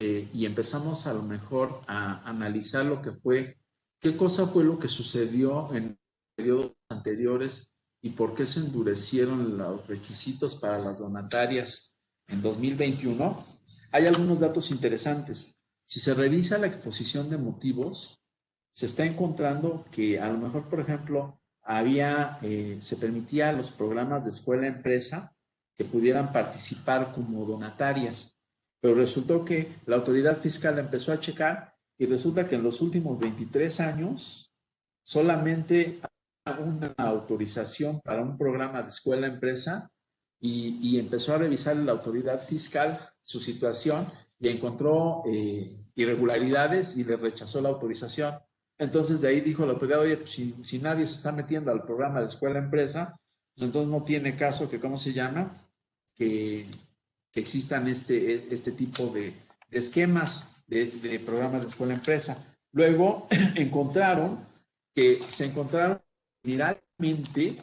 y empezamos a lo mejor a analizar lo que fue, qué cosa fue lo que sucedió en periodos anteriores y por qué se endurecieron los requisitos para las donatarias en 2021, hay algunos datos interesantes. Si se revisa la exposición de motivos, se está encontrando que a lo mejor, por ejemplo, se permitía a los programas de escuela-empresa que pudieran participar como donatarias, pero resultó que la autoridad fiscal empezó a checar y resulta que en los últimos 23 años solamente hay una autorización para un programa de escuela-empresa y empezó a revisar la autoridad fiscal su situación y encontró irregularidades y le rechazó la autorización. Entonces de ahí dijo la autoridad, oye, pues, si nadie se está metiendo al programa de escuela-empresa, pues entonces no tiene caso que, ¿cómo se llama? Que existan este tipo de esquemas de programas de escuela-empresa. Luego se encontraron generalmente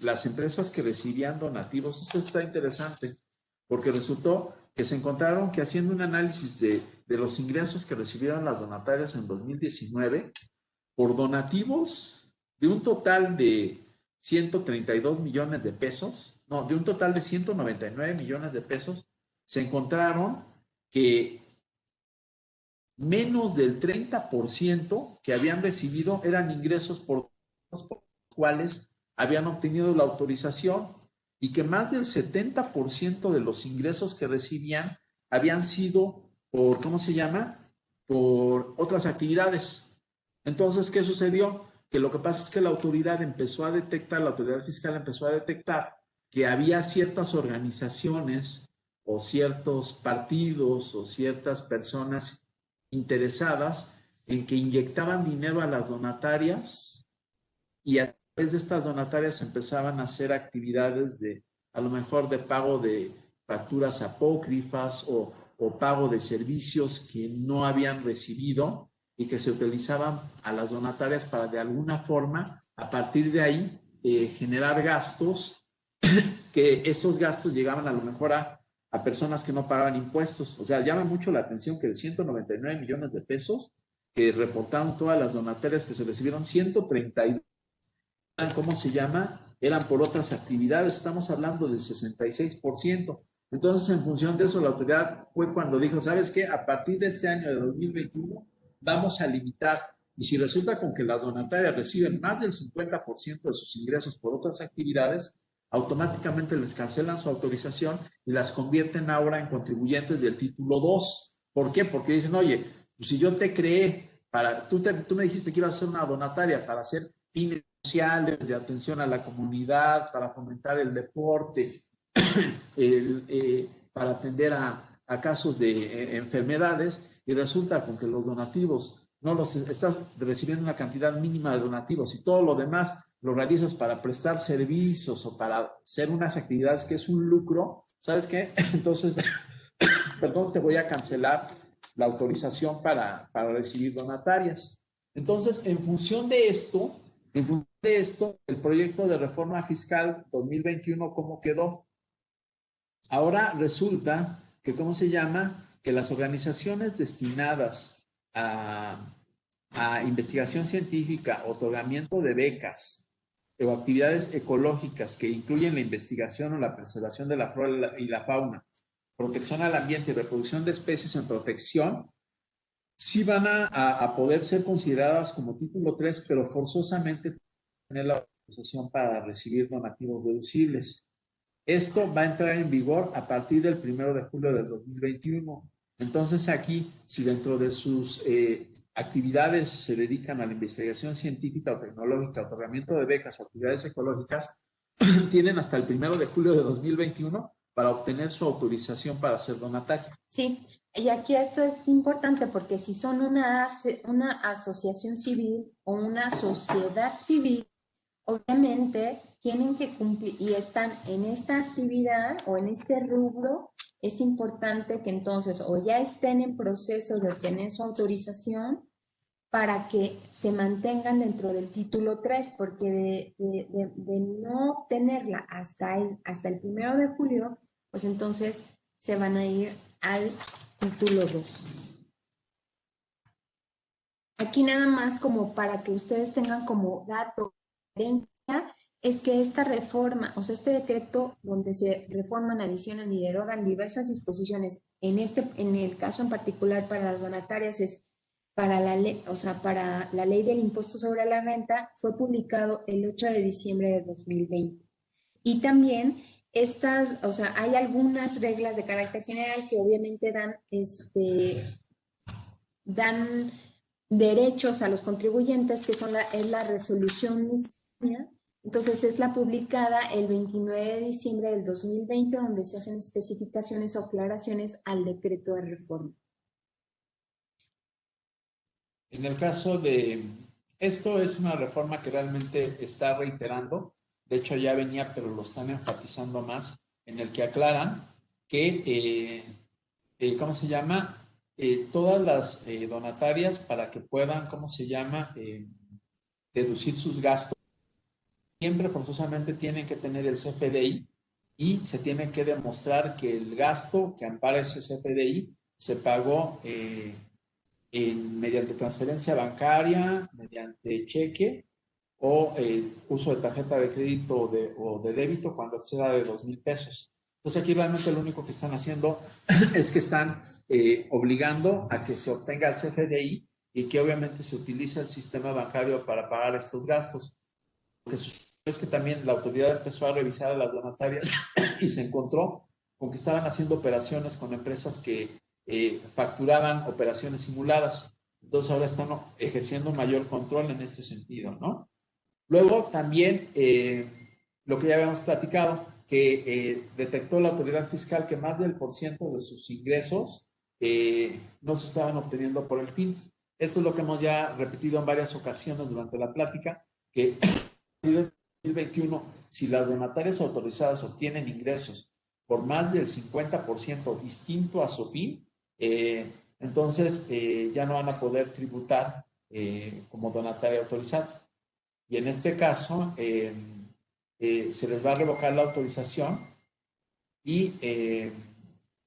las empresas que recibían donativos. Eso está interesante, porque resultó que se encontraron que haciendo un análisis de los ingresos que recibieron las donatarias en 2019, por donativos de un total de 132 millones de pesos, no, de un total de 199 millones de pesos, se encontraron que menos del 30% que habían recibido eran ingresos por los cuales habían obtenido la autorización y que más del 70% de los ingresos que recibían habían sido por, ¿cómo se llama? Por otras actividades. Entonces, ¿qué sucedió? Que lo que pasa es que la autoridad fiscal empezó a detectar que había ciertas organizaciones o ciertos partidos o ciertas personas interesadas en que inyectaban dinero a las donatarias y a través de estas donatarias empezaban a hacer actividades a lo mejor de pago de facturas apócrifas o pago de servicios que no habían recibido y que se utilizaban a las donatarias para de alguna forma, a partir de ahí, generar gastos, que esos gastos llegaban a lo mejor a personas que no pagaban impuestos. O sea, llama mucho la atención que de 199 millones de pesos que reportaron todas las donatarias que se recibieron, 132, ¿cómo se llama? Eran por otras actividades. Estamos hablando del 66%. Entonces, en función de eso, la autoridad fue cuando dijo, ¿sabes qué? A partir de este año de 2021 vamos a limitar. Y si resulta con que las donatarias reciben más del 50% de sus ingresos por otras actividades, automáticamente les cancelan su autorización y las convierten ahora en contribuyentes del título 2. ¿Por qué? Porque dicen, oye, pues si yo te creé, tú me dijiste que ibas a ser una donataria para hacer fines sociales, de atención a la comunidad, para fomentar el deporte, para atender a casos de enfermedades, y resulta con que los donativos no los estás recibiendo una cantidad mínima de donativos y todo lo demás lo realizas para prestar servicios o para hacer unas actividades que es un lucro, ¿sabes qué? Entonces, perdón, te voy a cancelar la autorización para recibir donatarias. Entonces, en función de esto, el proyecto de reforma fiscal 2021, ¿cómo quedó? Ahora resulta que, ¿cómo se llama? Que las organizaciones destinadas a investigación científica, otorgamiento de becas o actividades ecológicas que incluyen la investigación o la preservación de la flora y la fauna, protección al ambiente y reproducción de especies en protección, sí van a poder ser consideradas como título 3, pero forzosamente tener la autorización para recibir donativos deducibles. Esto va a entrar en vigor a partir del 1 de julio del 2021. Entonces aquí, si dentro de sus actividades se dedican a la investigación científica o tecnológica, otorgamiento de becas o actividades ecológicas, tienen hasta el 1 de julio de 2021 para obtener su autorización para ser donatario. Sí, y aquí esto es importante porque si son una asociación civil o una sociedad civil, obviamente tienen que cumplir y están en esta actividad o en este rubro, es importante que entonces o ya estén en proceso de obtener su autorización para que se mantengan dentro del título 3, porque de no tenerla hasta el 1 de julio, pues entonces se van a ir al título 2. Aquí nada más como para que ustedes tengan como dato, es que esta reforma, o sea, este decreto donde se reforman, adicionan y derogan diversas disposiciones, en el caso en particular para las donatarias es para la ley, o sea, para la ley del impuesto sobre la renta, fue publicado el 8 de diciembre de 2020. Y también estas, o sea, hay algunas reglas de carácter general que obviamente dan derechos a los contribuyentes, que es la resolución miscelánea. Entonces es la publicada el 29 de diciembre del 2020, donde se hacen especificaciones o aclaraciones al decreto de reforma. En el caso de esto, es una reforma que realmente está reiterando, de hecho ya venía, pero lo están enfatizando más, en el que aclaran que, ¿cómo se llama? Todas las donatarias para que puedan, ¿cómo se llama? Deducir sus gastos, siempre forzosamente tienen que tener el CFDI y se tiene que demostrar que el gasto que ampara ese CFDI se pagó mediante transferencia bancaria, mediante cheque o uso de tarjeta de crédito o de débito cuando exceda de 2,000 pesos. Entonces aquí realmente lo único que están haciendo es que están obligando a que se obtenga el CFDI y que obviamente se utilice el sistema bancario para pagar estos gastos. Lo que sucede es que también la autoridad empezó a revisar a las donatarias y se encontró con que estaban haciendo operaciones con empresas que facturaban operaciones simuladas. Entonces ahora están ejerciendo mayor control en este sentido, ¿no? Luego también lo que ya habíamos platicado, que detectó la autoridad fiscal que más del % de sus ingresos no se estaban obteniendo por el PIN. Eso es lo que hemos ya repetido en varias ocasiones durante la plática, que en 2021, si las donatarias autorizadas obtienen ingresos por más del 50% distinto a su PIN, entonces ya no van a poder tributar como donataria autorizada. Y en este caso, se les va a revocar la autorización y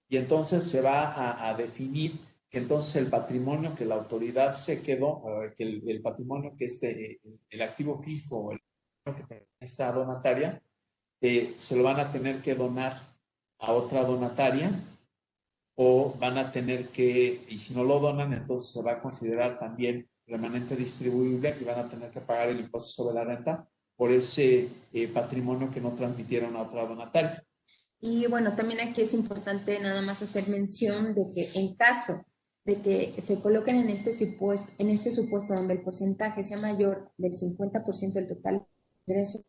entonces se va a definir que entonces el patrimonio que la autoridad se quedó, que el patrimonio que el activo fijo o el que tiene esta donataria, se lo van a tener que donar a otra donataria o van a tener que, y si no lo donan, entonces se va a considerar también remanente distribuible y van a tener que pagar el impuesto sobre la renta por ese patrimonio que no transmitieron a otra donataria. Y bueno, también aquí es importante nada más hacer mención de que en caso de que se coloquen en este supuesto donde el porcentaje sea mayor del 50% del total de ingresos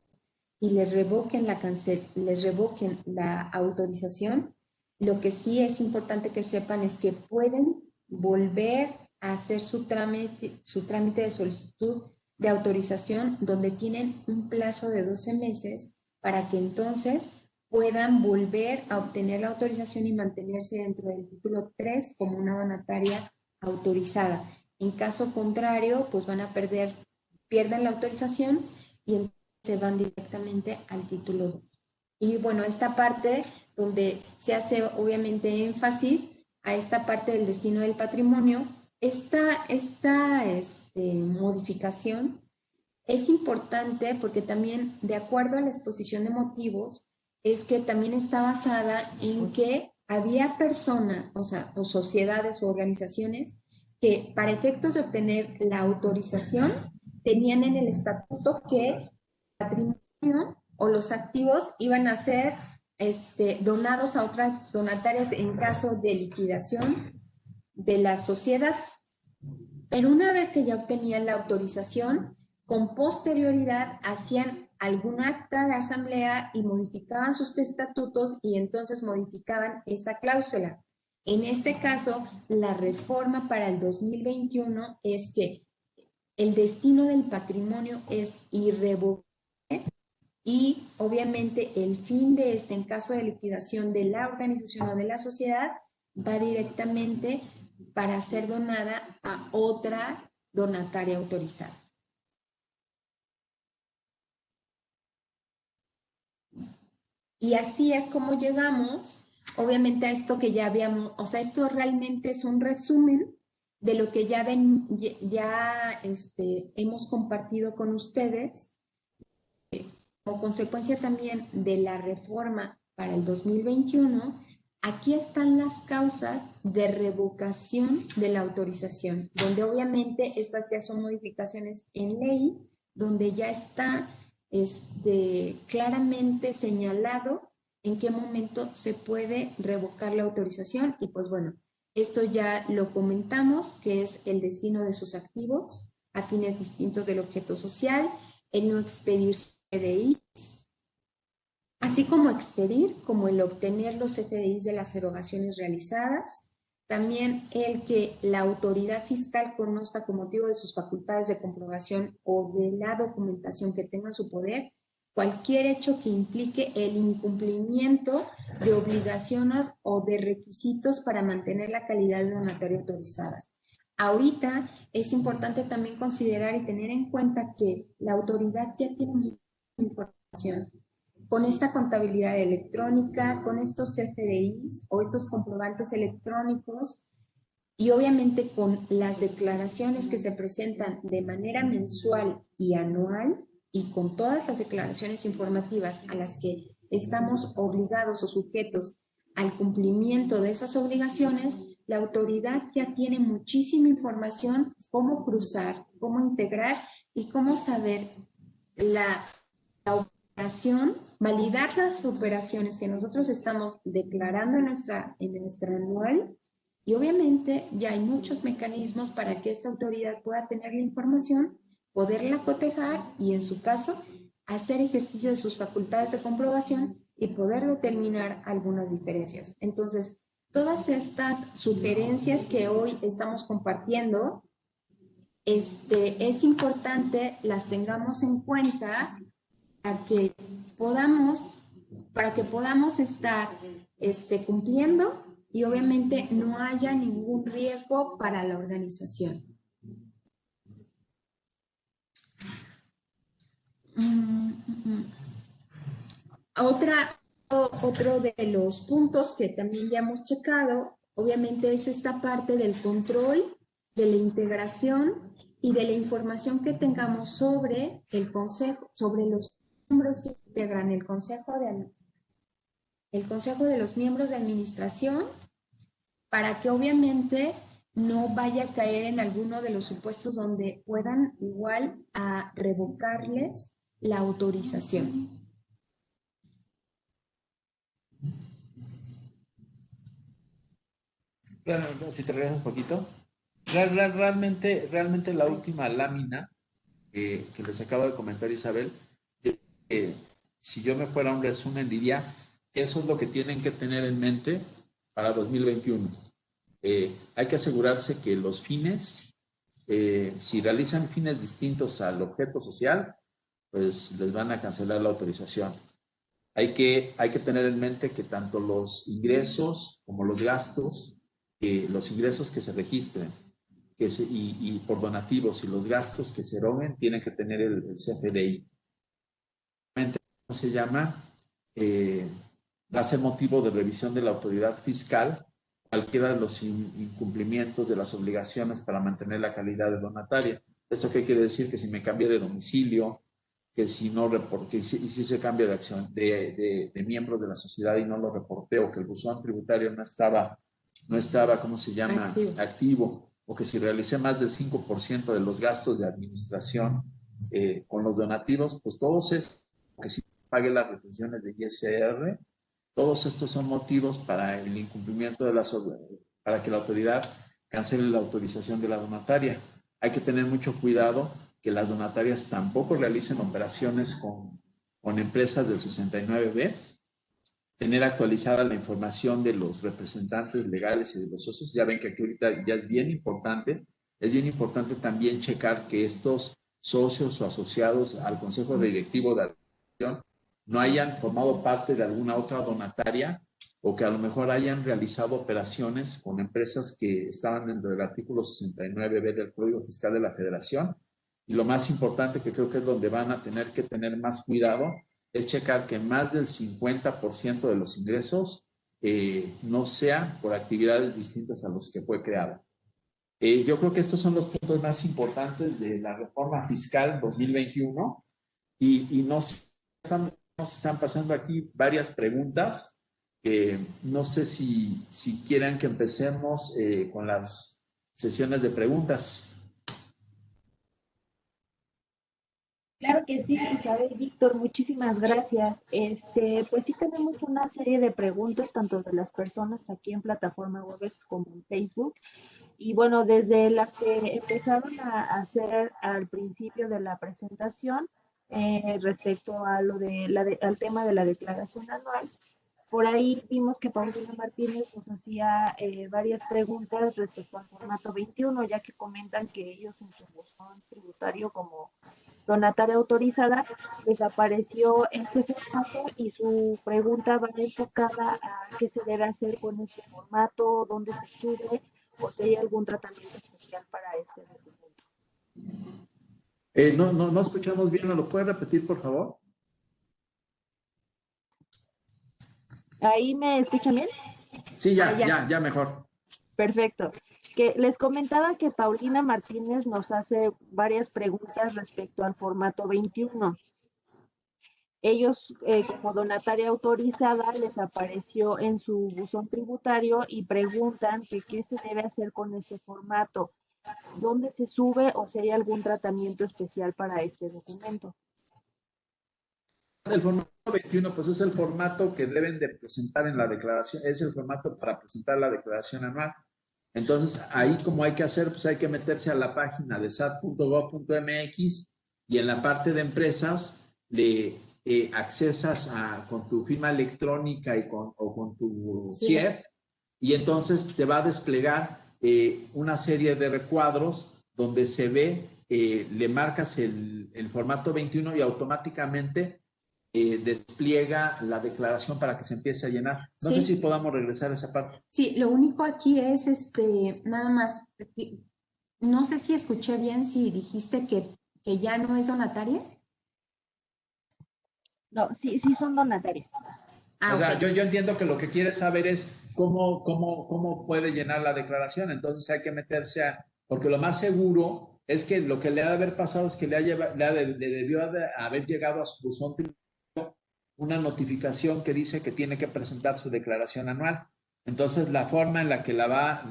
y les revoquen la autorización, lo que sí es importante que sepan es que pueden volver a hacer su trámite de solicitud de autorización, donde tienen un plazo de 12 meses para que entonces puedan volver a obtener la autorización y mantenerse dentro del título 3 como una donataria autorizada. En caso contrario, pues pierden la autorización y se van directamente al título 2. Y bueno, esta parte donde se hace obviamente énfasis a esta parte del destino del patrimonio, esta modificación es importante porque también, de acuerdo a la exposición de motivos, es que también está basada en que había personas, o sociedades o organizaciones que para efectos de obtener la autorización tenían en el estatuto que el patrimonio o los activos iban a ser donados a otras donatarias en caso de liquidación de la sociedad. Pero una vez que ya obtenían la autorización, con posterioridad hacían algún acta de asamblea y modificaban sus estatutos y entonces modificaban esta cláusula. En este caso, la reforma para el 2021 es que el destino del patrimonio es irrevocable y obviamente el fin de en caso de liquidación de la organización o de la sociedad, va directamente para ser donada a otra donataria autorizada. Y así es como llegamos, obviamente, a esto que ya habíamos, esto realmente es un resumen de lo que ya hemos compartido con ustedes, como consecuencia también de la reforma para el 2021. Aquí están las causas de revocación de la autorización, donde obviamente estas ya son modificaciones en ley, donde ya está claramente señalado en qué momento se puede revocar la autorización. Y pues bueno, esto ya lo comentamos, que es el destino de sus activos a fines distintos del objeto social, el no expedir CFDIs, así como expedir, como el obtener los CFDIs de las erogaciones realizadas, también el que la autoridad fiscal conozca con motivo de sus facultades de comprobación o de la documentación que tenga en su poder cualquier hecho que implique el incumplimiento de obligaciones o de requisitos para mantener la calidad de donataria autorizada. Ahorita es importante también considerar y tener en cuenta que la autoridad ya tiene mucha información con esta contabilidad electrónica, con estos CFDIs o estos comprobantes electrónicos y obviamente con las declaraciones que se presentan de manera mensual y anual y con todas las declaraciones informativas a las que estamos obligados o sujetos al cumplimiento de esas obligaciones, la autoridad ya tiene muchísima información cómo cruzar, cómo integrar y cómo saber la operación, validar las operaciones que nosotros estamos declarando en nuestra anual. Y obviamente ya hay muchos mecanismos para que esta autoridad pueda tener la información, poderla cotejar y en su caso hacer ejercicio de sus facultades de comprobación y poder determinar algunas diferencias. Entonces, todas estas sugerencias que hoy estamos compartiendo, es importante las tengamos en cuenta para que podamos estar cumpliendo y obviamente no haya ningún riesgo para la organización. Otro de los puntos que también ya hemos checado, obviamente, es esta parte del control, de la integración y de la información que tengamos sobre el consejo, sobre los miembros que integran el consejo de los miembros de administración, para que obviamente no vaya a caer en alguno de los supuestos donde puedan igual a revocarles la autorización. Bueno, si te regresas un poquito. Realmente la última lámina que les acabo de comentar, Isabel, eh, si yo me fuera a un resumen, diría que eso es lo que tienen que tener en mente para 2021. Hay que asegurarse que los fines, si realizan fines distintos al objeto social, pues les van a cancelar la autorización. Hay que tener en mente que tanto los ingresos como los gastos, los ingresos que se registren y por donativos y los gastos que se eroguen tienen que tener el CFDI. ¿Cómo se llama? Va a ser motivo de revisión de la autoridad fiscal cualquiera de los incumplimientos de las obligaciones para mantener la calidad de donataria. ¿Esto qué quiere decir? Que si me cambié de domicilio, que si no reporté, si se cambia de acción de miembro de la sociedad y no lo reporté, o que el buzón tributario no estaba, ¿cómo se llama? Activo, o que si realicé más del 5% de los gastos de administración con los donativos, pues todos es que si pague las retenciones de ISR, todos estos son motivos para el incumplimiento de para que la autoridad cancele la autorización de la donataria. Hay que tener mucho cuidado que las donatarias tampoco realicen operaciones con empresas del 69B, tener actualizada la información de los representantes legales y de los socios. Ya ven que aquí ahorita ya es bien importante también checar que estos socios o asociados al consejo directivo de administración no hayan formado parte de alguna otra donataria o que a lo mejor hayan realizado operaciones con empresas que estaban dentro del artículo 69B del Código Fiscal de la Federación. Y lo más importante, que creo que es donde van a tener que tener más cuidado, es checar que más del 50% de los ingresos no sean por actividades distintas a los que fue creado. Yo creo que estos son los puntos más importantes de la reforma fiscal 2021 y nos están pasando aquí varias preguntas. No sé si quieran que empecemos con las sesiones de preguntas. Claro que sí, Isabel, Víctor, muchísimas gracias. Pues sí tenemos una serie de preguntas, tanto de las personas aquí en plataforma Webex como en Facebook. Y bueno, desde las que empezaron a hacer al principio de la presentación, respecto a al tema de la declaración anual, por ahí vimos que Paulina Martínez nos hacía varias preguntas respecto al formato 21, ya que comentan que ellos en su buzón tributario como donataria autorizada desapareció este formato y su pregunta va enfocada a qué se debe hacer con este formato, dónde se sube o si hay algún tratamiento especial para este documento. No escuchamos bien, ¿no lo puede repetir, por favor? ¿Ahí me escuchan bien? Sí, ya mejor. Perfecto. Que les comentaba que Paulina Martínez nos hace varias preguntas respecto al formato 21. Ellos, como donataria autorizada, les apareció en su buzón tributario y preguntan que qué se debe hacer con este formato, dónde se sube o si hay algún tratamiento especial para este documento. El formato 21, pues es el formato que deben de presentar en la declaración, es el formato para presentar la declaración anual. Entonces, ahí como hay que hacer, pues hay que meterse a la página de sat.gov.mx y en la parte de empresas le accesas con tu firma electrónica o con tu CIEF y entonces te va a desplegar una serie de recuadros donde se ve, le marcas el formato 21 y automáticamente despliega la declaración para que se empiece a llenar. No sé si podamos regresar a esa parte. Sí, lo único aquí es nada más, no sé si escuché bien si dijiste que ya no es donataria. No, sí son donatarias. O sea, okay. yo entiendo que lo que quiere saber es cómo puede llenar la declaración. Entonces hay que meterse porque lo más seguro es que lo que le ha de haber pasado es que le debió haber llegado a su buzón una notificación que dice que tiene que presentar su declaración anual. Entonces la forma en la que la va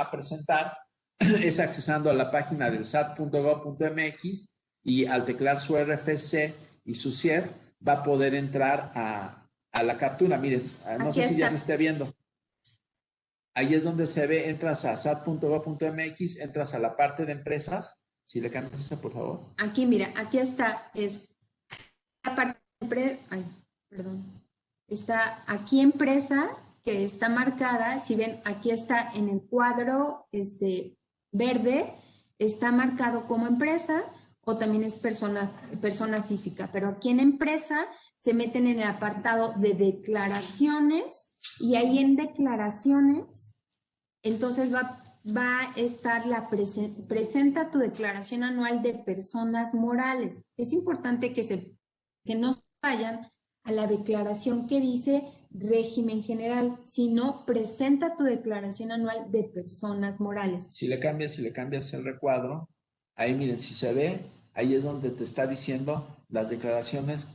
a presentar es accesando a la página del sat.gov.mx y al teclear su RFC y su CIEF va a poder entrar a la captura. Miren, no sé si ya se esté viendo. ahí es donde se ve, entras a sat.gov.mx, entras a la parte de empresas. Si le cambias esa, por favor. Aquí, mira, aquí está, es la parte está aquí empresa, que está marcada, si ven, aquí está en el cuadro verde, está marcado como empresa o también es persona física, pero aquí en empresa se meten en el apartado de declaraciones y ahí en declaraciones, entonces va a estar presenta tu declaración anual de personas morales. Es importante que no se vayan a la declaración que dice régimen general, sino presenta tu declaración anual de personas morales. Si le cambias el recuadro, ahí miren, si se ve, ahí es donde te está diciendo las declaraciones,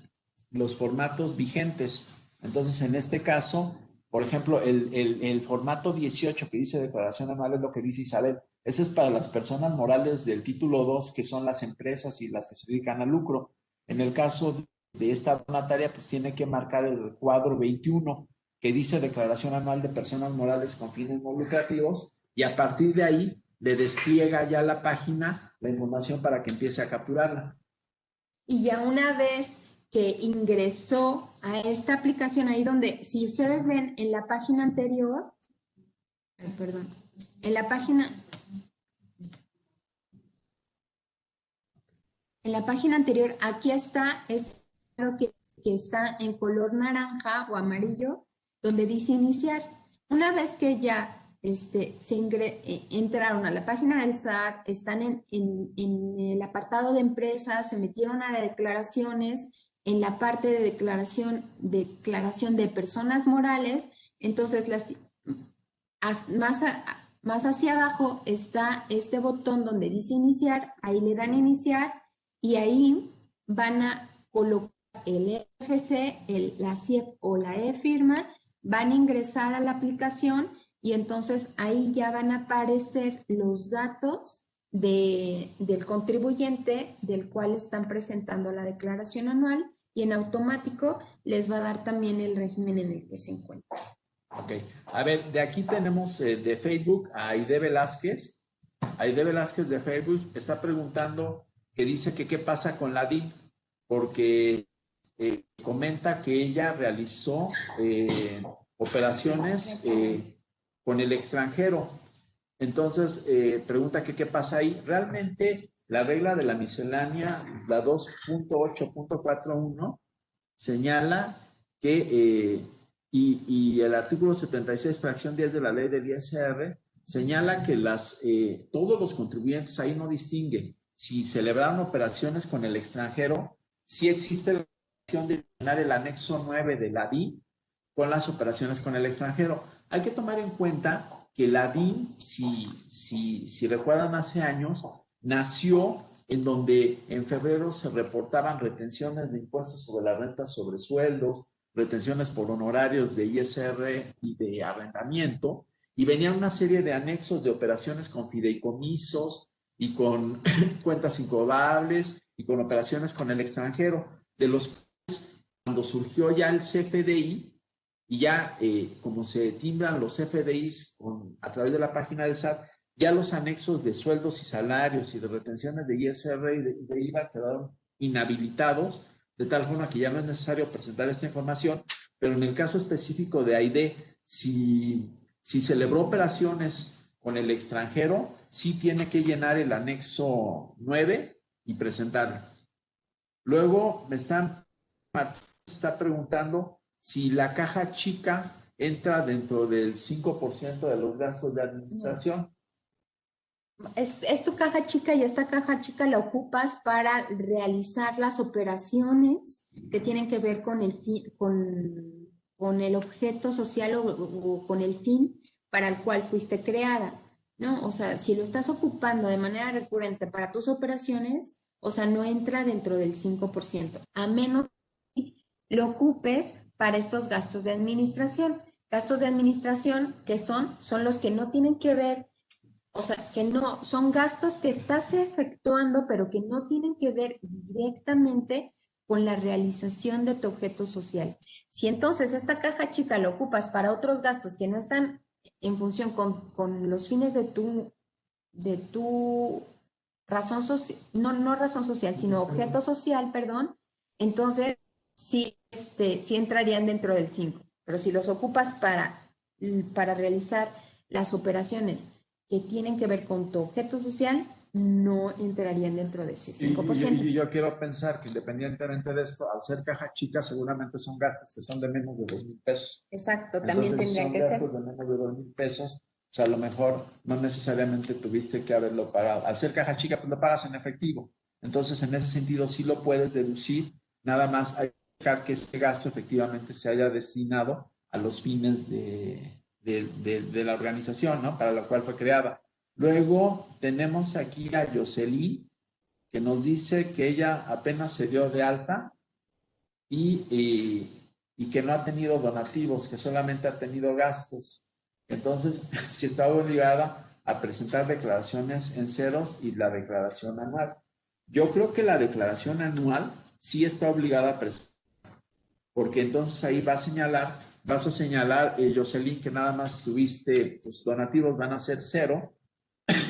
los formatos vigentes. Entonces, en este caso, por ejemplo, el formato 18 que dice declaración anual es lo que dice Isabel. Ese es para las personas morales del título 2, que son las empresas y las que se dedican al lucro. En el caso de esta donataria, pues tiene que marcar el recuadro 21, que dice declaración anual de personas morales con fines no lucrativos, y a partir de ahí le despliega ya la página la información para que empiece a capturarla. Y ya una vez que ingresó a esta aplicación, ahí donde, si ustedes ven en la página anterior, en la página anterior, aquí está, que está en color naranja o amarillo, donde dice iniciar. Una vez que ya entraron a la página del SAT, están en el apartado de empresas, se metieron a declaraciones, en la parte de declaración de personas morales, entonces más hacia abajo está este botón donde dice iniciar, ahí le dan iniciar y ahí van a colocar el RFC, la CIEF o la e-firma, van a ingresar a la aplicación y entonces ahí ya van a aparecer los datos del contribuyente del cual están presentando la declaración anual y en automático les va a dar también el régimen en el que se encuentra. Ok, a ver, de aquí tenemos de Facebook a Aide Velázquez. Aide Velázquez de Facebook está preguntando que dice que qué pasa con la DIP, porque comenta que ella realizó operaciones con el extranjero. Entonces, pregunta que qué pasa ahí. Realmente, la regla de la miscelánea, la 2.8.41, señala que, y el artículo 76, fracción 10 de la ley del ISR, señala que todos los contribuyentes, ahí no distingue si celebraron operaciones con el extranjero, sí existe la opción de llenar el anexo 9 de la DIN con las operaciones con el extranjero. Hay que tomar en cuenta que la DIN, si recuerdan hace años, nació en donde en febrero se reportaban retenciones de impuestos sobre la renta sobre sueldos, retenciones por honorarios de ISR y de arrendamiento, y venían una serie de anexos de operaciones con fideicomisos y con cuentas incobrables y con operaciones con el extranjero, de los cuales cuando surgió ya el CFDI, y ya como se timbran los CFDIs a través de la página del SAT, ya los anexos de sueldos y salarios y de retenciones de ISR y de IVA quedaron inhabilitados, de tal forma que ya no es necesario presentar esta información, pero en el caso específico de Aide, si celebró operaciones con el extranjero, sí tiene que llenar el anexo 9 y presentarlo. Luego Martín está preguntando si la caja chica entra dentro del 5% de los gastos de administración. Es tu caja chica y esta caja chica la ocupas para realizar las operaciones que tienen que ver con el objeto social o con el fin para el cual fuiste creada, ¿no? O sea, si lo estás ocupando de manera recurrente para tus operaciones, o sea, no entra dentro del 5%, a menos que lo ocupes para estos gastos de administración. Gastos de administración que son los que no tienen que ver. O sea, que no, son gastos que estás efectuando, pero que no tienen que ver directamente con la realización de tu objeto social. Si entonces esta caja chica la ocupas para otros gastos que no están en función con los fines de tu razón social, no razón social, sino objeto social, perdón, entonces sí, sí entrarían dentro del 5. Pero si los ocupas para realizar las operaciones que tienen que ver con tu objeto social, no entrarían dentro de ese 5%. Y yo quiero pensar que independientemente de esto, al ser caja chica, seguramente son gastos que son de menos de 2,000 pesos. Exacto, también Entonces, tendrían son que ser. gastos de menos de 2,000 pesos. O sea, a lo mejor no necesariamente tuviste que haberlo pagado. Al ser caja chica, pues lo pagas en efectivo. Entonces, en ese sentido, sí lo puedes deducir. Nada más hay que checar que ese gasto efectivamente se haya destinado a los fines de la organización, ¿no? Para la cual fue creada. Luego tenemos aquí a Jocelyn, que nos dice que ella apenas se dio de alta y que no ha tenido donativos, que solamente ha tenido gastos. Entonces, si está obligada a presentar declaraciones en ceros y la declaración anual. Yo creo que la declaración anual sí está obligada a presentar, porque entonces ahí vas a señalar, Jocelyn, que nada más tuviste, tus donativos van a ser cero,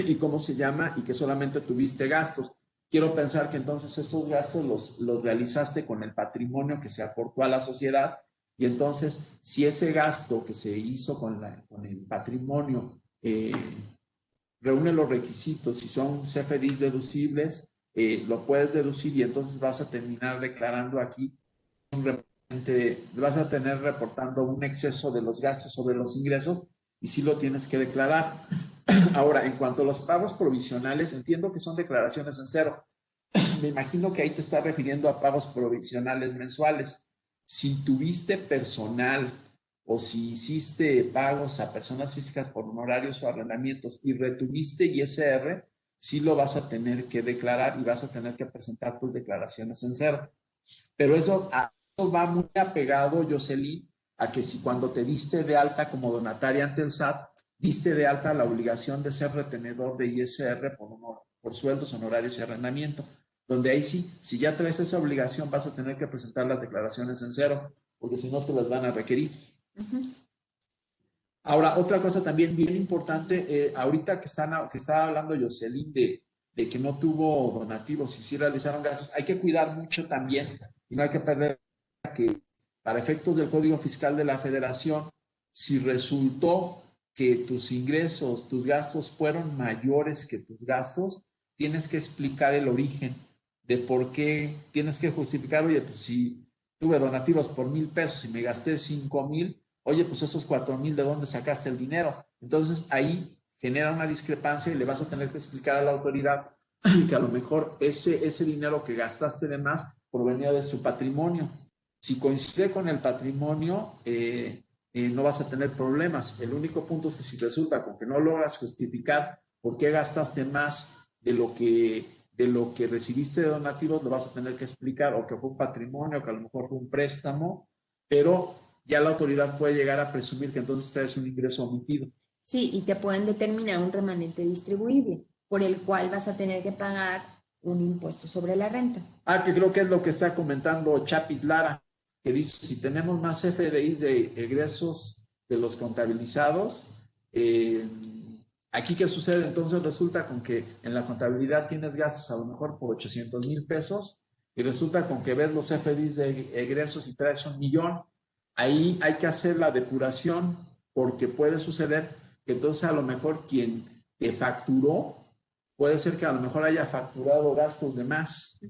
y cómo se llama, y que solamente tuviste gastos. Quiero pensar que entonces esos gastos los realizaste con el patrimonio que se aportó a la sociedad, y entonces si ese gasto que se hizo con el patrimonio reúne los requisitos y son CFDIs deducibles, lo puedes deducir y entonces vas a terminar declarando aquí vas a tener reportando un exceso de los gastos sobre los ingresos y sí lo tienes que declarar. Ahora, en cuanto a los pagos provisionales, entiendo que son declaraciones en cero. Me imagino que ahí te estás refiriendo a pagos provisionales mensuales. Si tuviste personal o si hiciste pagos a personas físicas por honorarios o arrendamientos y retuviste ISR, sí lo vas a tener que declarar y vas a tener que presentar tus declaraciones en cero. Pero eso va muy apegado, Jocelyn, a que si cuando te diste de alta como donataria ante el SAT, diste de alta la obligación de ser retenedor de ISR por sueldos, honorarios y arrendamiento, donde ahí sí, si ya traes esa obligación, vas a tener que presentar las declaraciones en cero, porque si no te las van a requerir. Ahora, otra cosa también bien importante, ahorita que estaba hablando Jocelyn de que no tuvo donativos y sí realizaron gastos, hay que cuidar mucho también y no hay que perder que para efectos del Código Fiscal de la Federación, si resultó que tus ingresos, tus gastos fueron mayores que tus gastos, tienes que explicar el origen de por qué, tienes que justificar, oye, pues si tuve donativos por 1,000 pesos y me gasté 5,000, oye, pues esos 4,000, ¿de dónde sacaste el dinero? Entonces ahí genera una discrepancia y le vas a tener que explicar a la autoridad que a lo mejor ese dinero que gastaste de más provenía de su patrimonio. Si coincide con el patrimonio, no vas a tener problemas. El único punto es que si resulta con que no logras justificar por qué gastaste más de lo que recibiste de donativos, lo vas a tener que explicar, o que fue un patrimonio, que a lo mejor fue un préstamo, pero ya la autoridad puede llegar a presumir que entonces traes un ingreso omitido. Sí, y te pueden determinar un remanente distribuible, por el cual vas a tener que pagar un impuesto sobre la renta. Que creo que es lo que está comentando Chapis Lara, que dice, si tenemos más FDIs de egresos de los contabilizados, aquí ¿qué sucede? Entonces resulta con que en la contabilidad tienes gastos a lo mejor por 800,000 pesos y resulta con que ves los FDIs de egresos y traes 1,000,000. Ahí hay que hacer la depuración porque puede suceder que entonces a lo mejor quien te facturó puede ser que a lo mejor haya facturado gastos de más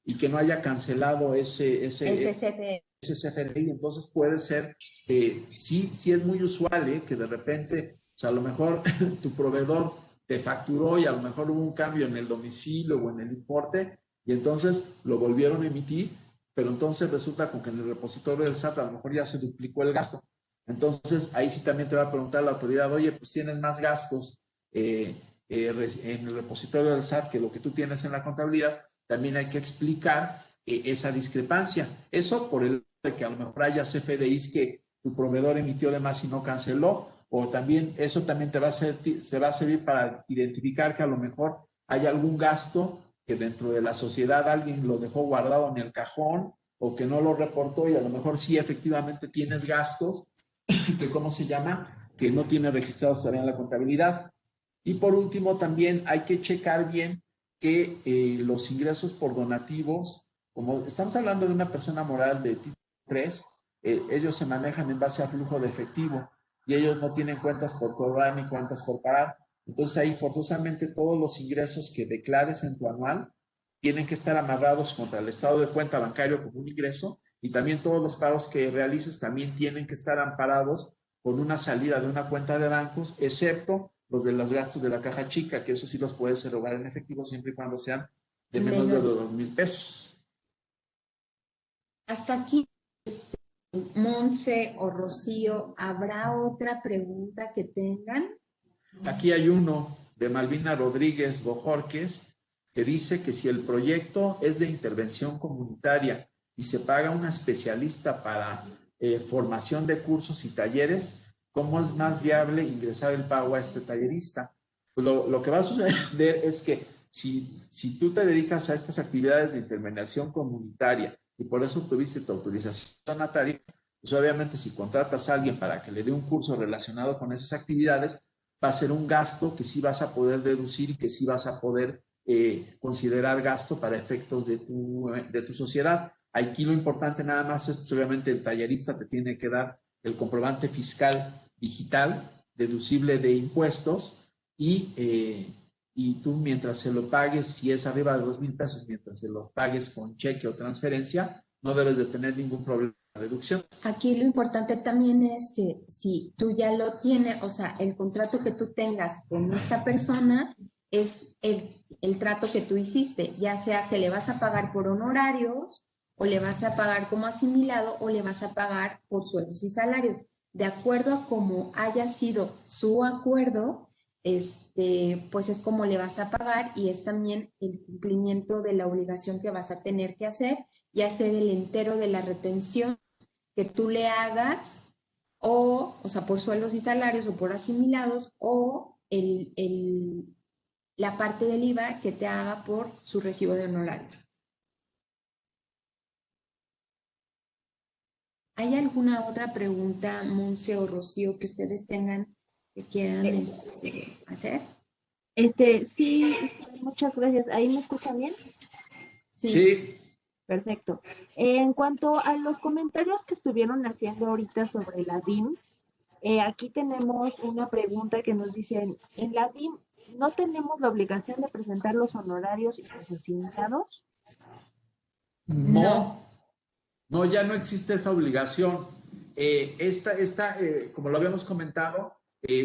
y que no haya cancelado ese CFDI. Entonces puede ser que sí es muy usual que de repente, o sea, a lo mejor tu proveedor te facturó y a lo mejor hubo un cambio en el domicilio o en el importe y entonces lo volvieron a emitir, pero entonces resulta con que en el repositorio del SAT a lo mejor ya se duplicó el gasto. Entonces ahí sí también te va a preguntar la autoridad, oye, pues tienes más gastos en el repositorio del SAT que lo que tú tienes en la contabilidad. También hay que explicar esa discrepancia. Eso por el de que a lo mejor haya CFDIs que tu proveedor emitió de más y no canceló, o también eso también te va a servir para identificar que a lo mejor hay algún gasto que dentro de la sociedad alguien lo dejó guardado en el cajón o que no lo reportó y a lo mejor sí efectivamente tienes gastos que, ¿cómo se llama? que no tienen registrados todavía en la contabilidad. Y por último, también hay que checar bien que los ingresos por donativos, como estamos hablando de una persona moral de tipo 3, ellos se manejan en base a flujo de efectivo y ellos no tienen cuentas por cobrar ni cuentas por pagar. Entonces ahí forzosamente todos los ingresos que declares en tu anual tienen que estar amarrados contra el estado de cuenta bancario como un ingreso, y también todos los pagos que realices también tienen que estar amparados con una salida de una cuenta de bancos, excepto los de los gastos de la caja chica, que eso sí los puedes erogar en efectivo siempre y cuando sean de menos de 2,000 pesos. Hasta aquí, Monse o Rocío, ¿habrá otra pregunta que tengan? Aquí hay uno de Malvina Rodríguez Bojorques que dice que si el proyecto es de intervención comunitaria y se paga una especialista para formación de cursos y talleres, ¿cómo es más viable ingresar el pago a este tallerista? Pues lo que va a suceder es que si tú te dedicas a estas actividades de intermediación comunitaria y por eso obtuviste tu autorización donataria, pues obviamente si contratas a alguien para que le dé un curso relacionado con esas actividades, va a ser un gasto que sí vas a poder deducir y que sí vas a poder considerar gasto para efectos de tu sociedad. Aquí lo importante nada más es, pues, obviamente, el tallerista te tiene que dar el comprobante fiscal digital, deducible de impuestos, y tú mientras se lo pagues, si es arriba de 2,000 pesos, mientras se lo pagues con cheque o transferencia, no debes de tener ningún problema de deducción. Aquí lo importante también es que si tú ya lo tienes, o sea, el contrato que tú tengas con esta persona es el trato que tú hiciste, ya sea que le vas a pagar por honorarios o le vas a pagar como asimilado o le vas a pagar por sueldos y salarios. De acuerdo a cómo haya sido su acuerdo, pues es como le vas a pagar, y es también el cumplimiento de la obligación que vas a tener que hacer, ya sea el entero de la retención que tú le hagas, o sea, por sueldos y salarios o por asimilados, o la parte del IVA que te haga por su recibo de honorarios. ¿Hay alguna otra pregunta, Monse o Rocío, que ustedes tengan que quieran hacer? Sí, muchas gracias. ¿Ahí me escuchan bien? Sí. Perfecto. En cuanto a los comentarios que estuvieron haciendo ahorita sobre la DIM, aquí tenemos una pregunta que nos dicen, en la DIM, ¿no tenemos la obligación de presentar los honorarios y los asignados? No, ya no existe esa obligación. Como lo habíamos comentado,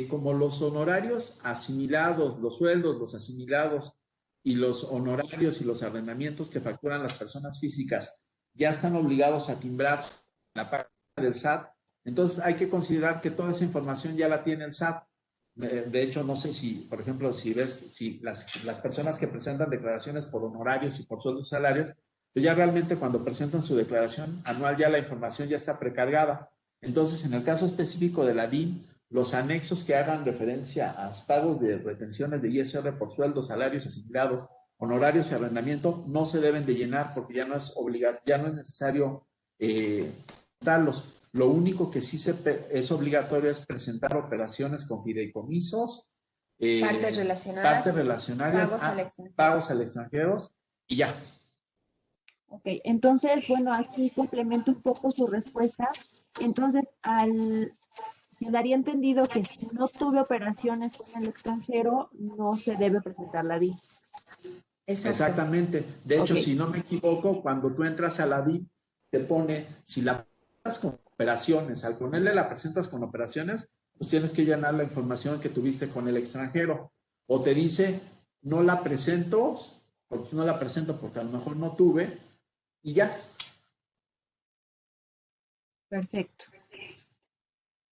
como los honorarios asimilados, los sueldos, los asimilados y los honorarios y los arrendamientos que facturan las personas físicas ya están obligados a timbrar la parte del SAT, entonces hay que considerar que toda esa información ya la tiene el SAT. De hecho, no sé si, por ejemplo, si las personas que presentan declaraciones por honorarios y por sueldos y salarios, pues ya realmente cuando presentan su declaración anual ya la información ya está precargada. Entonces, en el caso específico de la DIN, los anexos que hagan referencia a pagos de retenciones de ISR por sueldos, salarios asignados, honorarios y arrendamiento no se deben de llenar porque ya no es necesario darlos. Lo único que sí es obligatorio es presentar operaciones con fideicomisos, Partes relacionadas, pagos al extranjero, y ya. Ok, entonces, bueno, aquí complemento un poco su respuesta. Entonces, quedaría entendido que si no tuve operaciones con el extranjero, no se debe presentar la DIM. Exactamente. De hecho, si no me equivoco, cuando tú entras a la DIM, te pone, si la presentas con operaciones, al ponerle la presentas con operaciones, pues tienes que llenar la información que tuviste con el extranjero. O te dice, no la presento porque a lo mejor no tuve, y ya. Perfecto.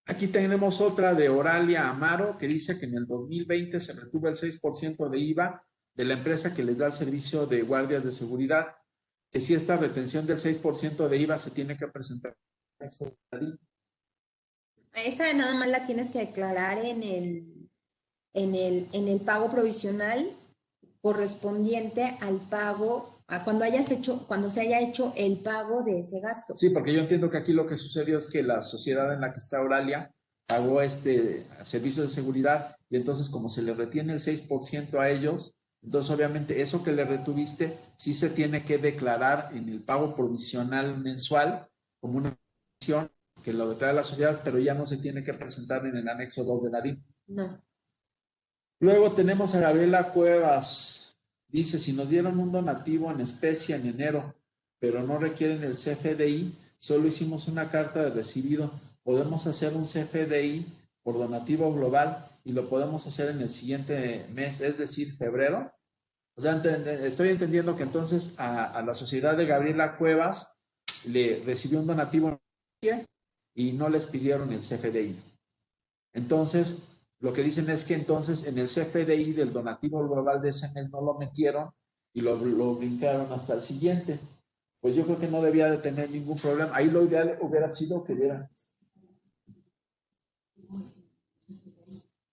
Aquí tenemos otra de Oralia Amaro que dice que en el 2020 se retuvo el 6% de IVA de la empresa que les da el servicio de guardias de seguridad, que si esta retención del 6% de IVA se tiene que presentar. Esa nada más la tienes que declarar en el pago provisional correspondiente al pago, cuando se haya hecho el pago de ese gasto. Sí, porque yo entiendo que aquí lo que sucedió es que la sociedad en la que está Oralia pagó servicios de seguridad y entonces como se le retiene el 6% a ellos, entonces obviamente eso que le retuviste sí se tiene que declarar en el pago provisional mensual como una acción que lo declara la sociedad, pero ya no se tiene que presentar en el anexo 2 de la DIM. No. Luego tenemos a Gabriela Cuevas. Dice, si nos dieron un donativo en especie en enero, pero no requieren el CFDI, solo hicimos una carta de recibido, podemos hacer un CFDI por donativo global y lo podemos hacer en el siguiente mes, es decir, febrero. O sea, estoy entendiendo que entonces a la sociedad de Gabriela Cuevas le recibió un donativo y no les pidieron el CFDI. Entonces, lo que dicen es que entonces en el CFDI del donativo global de ese mes no lo metieron y lo brincaron hasta el siguiente. Pues yo creo que no debía de tener ningún problema. Ahí lo ideal hubiera sido que diera.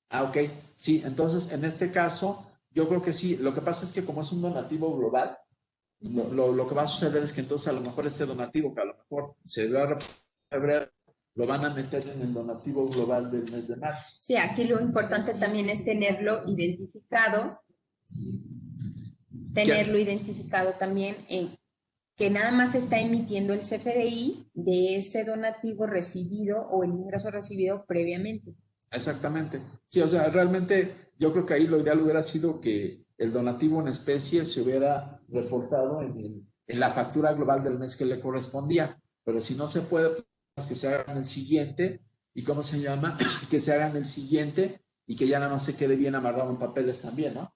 Ah, ok. Sí, entonces en este caso, yo creo que sí. Lo que pasa es que como es un donativo global, lo que va a suceder es que entonces a lo mejor este donativo, que a lo mejor se va a febrero, lo van a meter en el donativo global del mes de marzo. Sí, aquí lo importante también es tenerlo identificado. Tenerlo identificado también en que nada más está emitiendo el CFDI de ese donativo recibido o el ingreso recibido previamente. Exactamente. Sí, o sea, realmente yo creo que ahí lo ideal hubiera sido que el donativo en especie se hubiera reportado en la factura global del mes que le correspondía. Pero si no se puede, pues que se haga en el siguiente. ¿Y cómo se llama? Que se haga en el siguiente y que ya nada más se quede bien amarrado en papeles también, ¿no?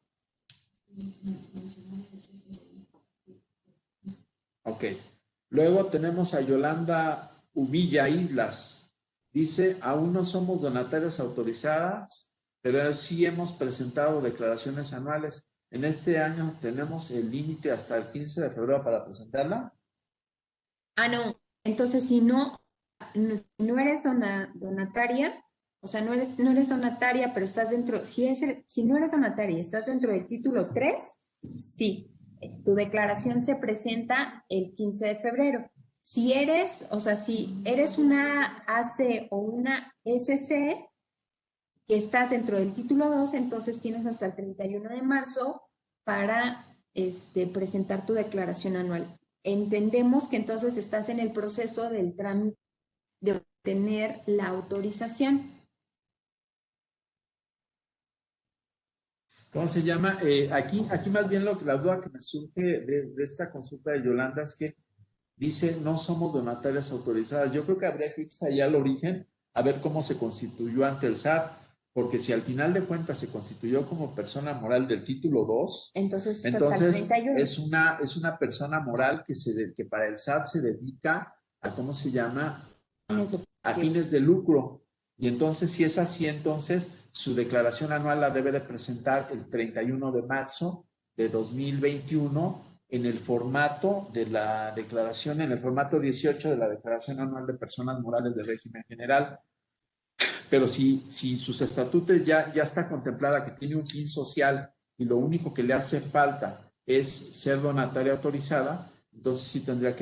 Ok. Luego tenemos a Yolanda Uvilla Islas. Dice, aún no somos donatarias autorizadas, pero sí hemos presentado declaraciones anuales. En este año tenemos el límite hasta el 15 de febrero para presentarla. Ah, no. Entonces, si no eres donataria, o sea, no eres donataria, pero estás dentro, si no eres donataria y estás dentro del título 3, sí, tu declaración se presenta el 15 de febrero. Si eres, o sea, si eres una AC o una SC, que estás dentro del título 2, entonces tienes hasta el 31 de marzo para presentar tu declaración anual. Entendemos que entonces estás en el proceso del trámite de obtener la autorización. ¿Cómo se llama? Aquí más bien la duda que me surge de esta consulta de Yolanda es que dice, no somos donatarias autorizadas. Yo creo que habría que ir allá al origen a ver cómo se constituyó ante el SAT, porque si al final de cuentas se constituyó como persona moral del título 2, entonces hasta el 31. es una persona moral que para el SAT se dedica a, ¿cómo se llama? A fines de lucro. Y entonces, si es así, entonces su declaración anual la debe de presentar el 31 de marzo de 2021 en el formato de la declaración, en el formato 18 de la Declaración Anual de Personas Morales del Régimen General. Pero si sus estatutos ya está contemplada que tiene un fin social y lo único que le hace falta es ser donataria autorizada, entonces sí tendría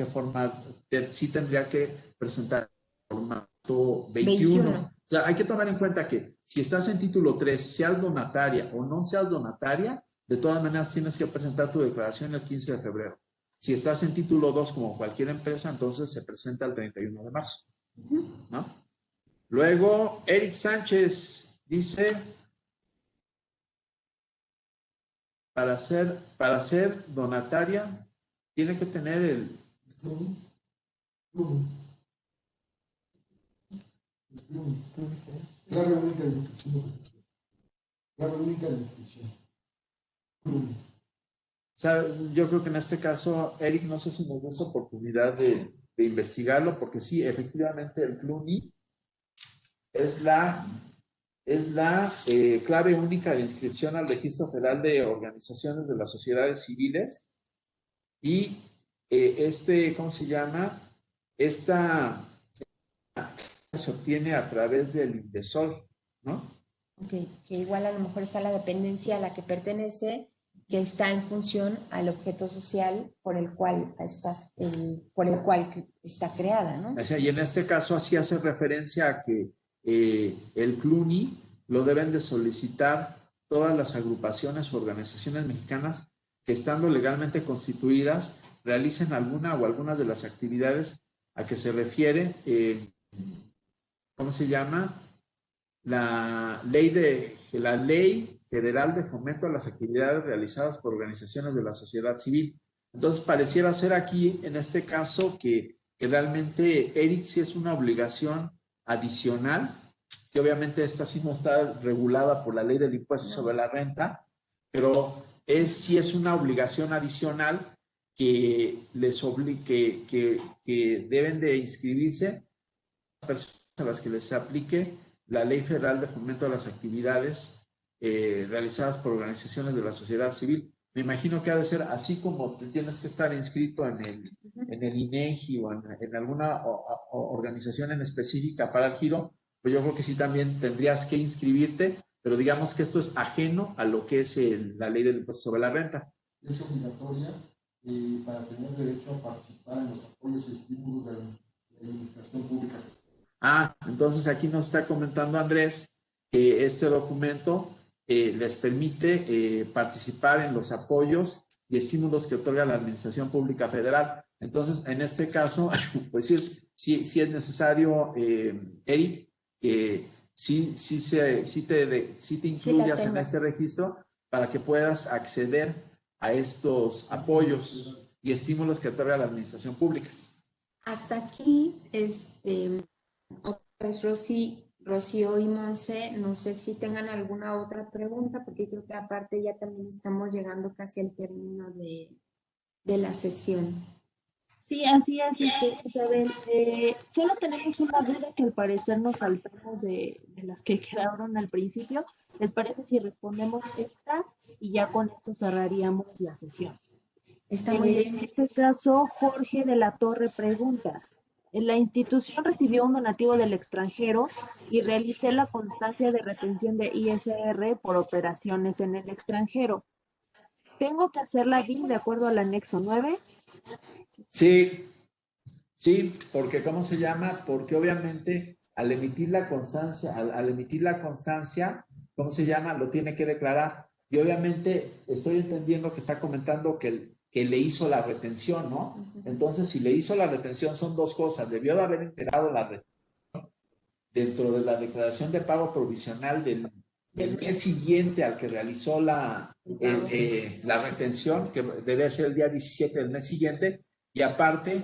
que presentar el formato 21. O sea, hay que tomar en cuenta que si estás en título 3, seas donataria o no seas donataria, de todas maneras tienes que presentar tu declaración el 15 de febrero. Si estás en título 2 como cualquier empresa, entonces se presenta el 31 de marzo, ¿no? Luego, Eric Sánchez dice, para ser donataria, tiene que tener el... Clave única de inscripción. Clave única de inscripción. O sea, yo creo que en este caso, Eric, no sé si nos da esa oportunidad de investigarlo, porque sí, efectivamente el CLUNI es la clave única de inscripción al Registro Federal de Organizaciones de las Sociedades Civiles y ¿cómo se llama? Esta se obtiene a través del INDESOL, ¿no? Ok, que igual a lo mejor es a la dependencia a la que pertenece, que está en función al objeto social por el cual está creada, ¿no? O sea, y en este caso así hace referencia a que el CLUNY lo deben de solicitar todas las agrupaciones o organizaciones mexicanas que, estando legalmente constituidas, realicen alguna o algunas de las actividades a que se refiere, ¿cómo se llama? La Ley Federal de Fomento a las Actividades Realizadas por Organizaciones de la Sociedad Civil. Entonces, pareciera ser aquí, en este caso, que realmente, Eric, sí es una obligación adicional, que obviamente esta sí no está regulada por la Ley del Impuesto sobre la Renta, pero sí es una obligación adicional que les que deben de inscribirse personas a las que les aplique la Ley Federal de Fomento a las Actividades realizadas por organizaciones de la sociedad civil. Me imagino que ha de ser así como te tienes que estar inscrito en el INEGI o en alguna organización en específica para el giro, pues yo creo que sí también tendrías que inscribirte, pero digamos que esto es ajeno a lo que es la Ley del Impuesto sobre la Renta. Es obligatoria para tener derecho a participar en los apoyos y estímulos de la administración pública. Entonces aquí nos está comentando Andrés que este documento les permite participar en los apoyos y estímulos que otorga la Administración Pública Federal. Entonces, en este caso, pues sí es necesario, Eric, que sí te incluyas en este registro para que puedas acceder a estos apoyos y estímulos que otorga la Administración Pública. Hasta aquí, Rocío y Monse, no sé si tengan alguna otra pregunta, porque creo que aparte ya también estamos llegando casi al término de la sesión. Sí, así es, Isabel. Solo tenemos una duda que al parecer nos saltamos de las que quedaron al principio. ¿Les parece si respondemos esta y ya con esto cerraríamos la sesión? Está muy bien. En este caso, Jorge de la Torre pregunta: la institución recibió un donativo del extranjero y realicé la constancia de retención de ISR por operaciones en el extranjero. ¿Tengo que hacer la DIM de acuerdo al anexo 9? Sí, porque ¿cómo se llama? Porque obviamente al emitir la constancia, ¿cómo se llama? Lo tiene que declarar. Y obviamente estoy entendiendo que está comentando que le hizo la retención, ¿no? Entonces, si le hizo la retención, son dos cosas. Debió de haber enterado la retención dentro de la declaración de pago provisional del mes siguiente al que realizó la retención, que debe ser el día 17 del mes siguiente, y aparte,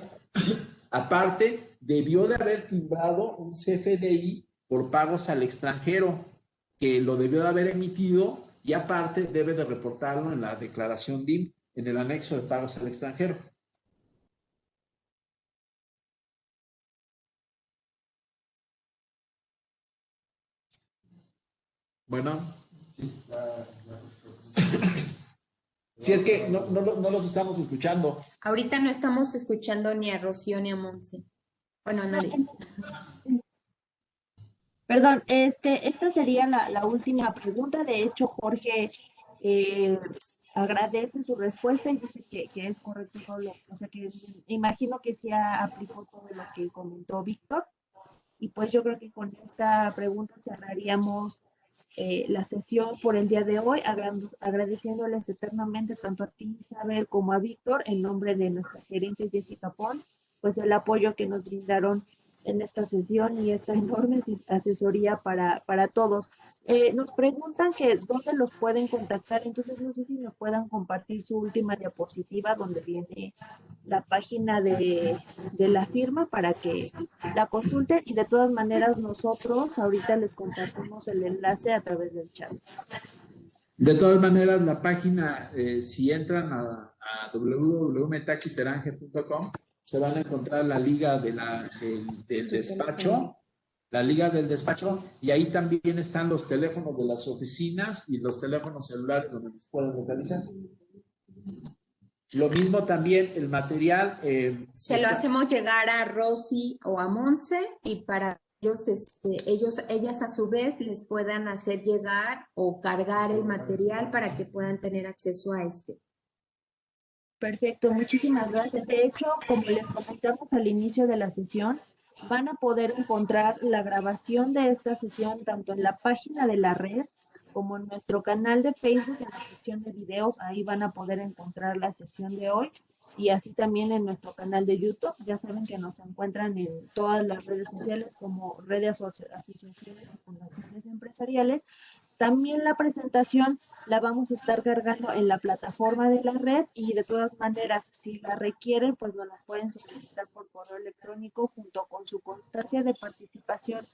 debió de haber timbrado un CFDI por pagos al extranjero, que lo debió de haber emitido, y aparte debe de reportarlo en la declaración DIM, en el anexo de pagos al extranjero. Bueno. Si es que no los estamos escuchando. Ahorita no estamos escuchando ni a Rocío ni a Monse. Bueno, a nadie. Perdón, esta sería la última pregunta. De hecho, Jorge agradece su respuesta y dice que es correcto todo o sea que imagino que sí aplicó todo lo que comentó Víctor. Y pues yo creo que con esta pregunta cerraríamos la sesión por el día de hoy, agradeciéndoles eternamente tanto a ti, Isabel, como a Víctor, en nombre de nuestra gerente Jessica Pons, pues el apoyo que nos brindaron en esta sesión y esta enorme asesoría para todos. Nos preguntan que dónde los pueden contactar, entonces no sé si nos puedan compartir su última diapositiva donde viene la página de la firma para que la consulten, y de todas maneras nosotros ahorita les compartimos el enlace a través del chat. De todas maneras, la página, si entran a www.metaxiteranje.com, se van a encontrar la liga del despacho, y ahí también están los teléfonos de las oficinas y los teléfonos celulares donde nos pueden localizar. Lo mismo también el material. Se lo hacemos llegar a Rosy o a Monse, y para ellas a su vez les puedan hacer llegar o cargar el material para que puedan tener acceso a este. Perfecto, muchísimas gracias. De hecho, como les comentamos al inicio de la sesión, van a poder encontrar la grabación de esta sesión tanto en la página de la red como en nuestro canal de Facebook, en la sección de videos. Ahí van a poder encontrar la sesión de hoy, y así también en nuestro canal de YouTube. Ya saben que nos encuentran en todas las redes sociales como redes asociaciones y fundaciones empresariales. También la presentación la vamos a estar cargando en la plataforma de la red, y de todas maneras, si la requieren, pues nos la pueden solicitar por correo electrónico junto con su constancia de participación,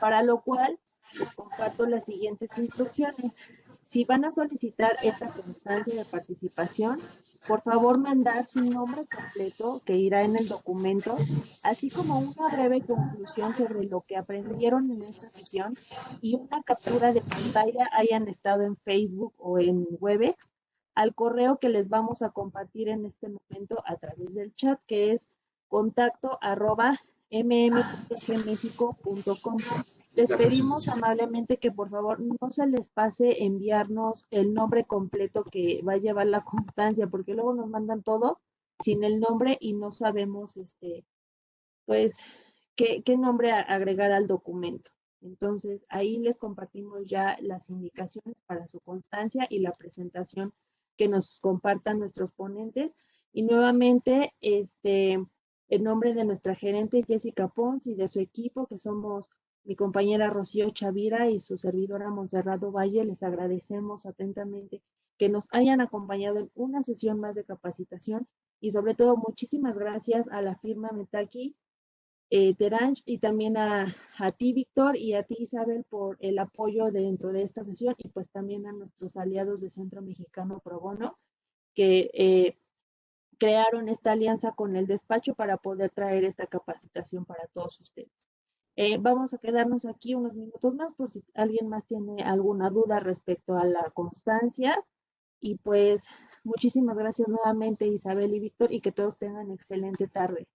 para lo cual les comparto las siguientes instrucciones. Si van a solicitar esta constancia de participación, por favor mandar su nombre completo, que irá en el documento, así como una breve conclusión sobre lo que aprendieron en esta sesión y una captura de pantalla, hayan estado en Facebook o en Webex, al correo que les vamos a compartir en este momento a través del chat, que es contacto@mm.gmexico.com. Les pedimos amablemente que por favor no se les pase enviarnos el nombre completo que va a llevar la constancia, porque luego nos mandan todo sin el nombre y no sabemos pues qué nombre agregar al documento. Entonces ahí les compartimos ya las indicaciones para su constancia y la presentación que nos compartan nuestros ponentes. Y nuevamente, en nombre de nuestra gerente Jessica Pons y de su equipo, que somos mi compañera Rocío Chavira y su servidora Monserrado Valle, les agradecemos atentamente que nos hayan acompañado en una sesión más de capacitación, y sobre todo muchísimas gracias a la firma Metaki, Teranch, y también a ti, Víctor, y a ti, Isabel, por el apoyo dentro de esta sesión, y pues también a nuestros aliados de Centro Mexicano Pro Bono, que crearon esta alianza con el despacho para poder traer esta capacitación para todos ustedes. Vamos a quedarnos aquí unos minutos más por si alguien más tiene alguna duda respecto a la constancia, y pues muchísimas gracias nuevamente, Isabel y Víctor, y que todos tengan excelente tarde.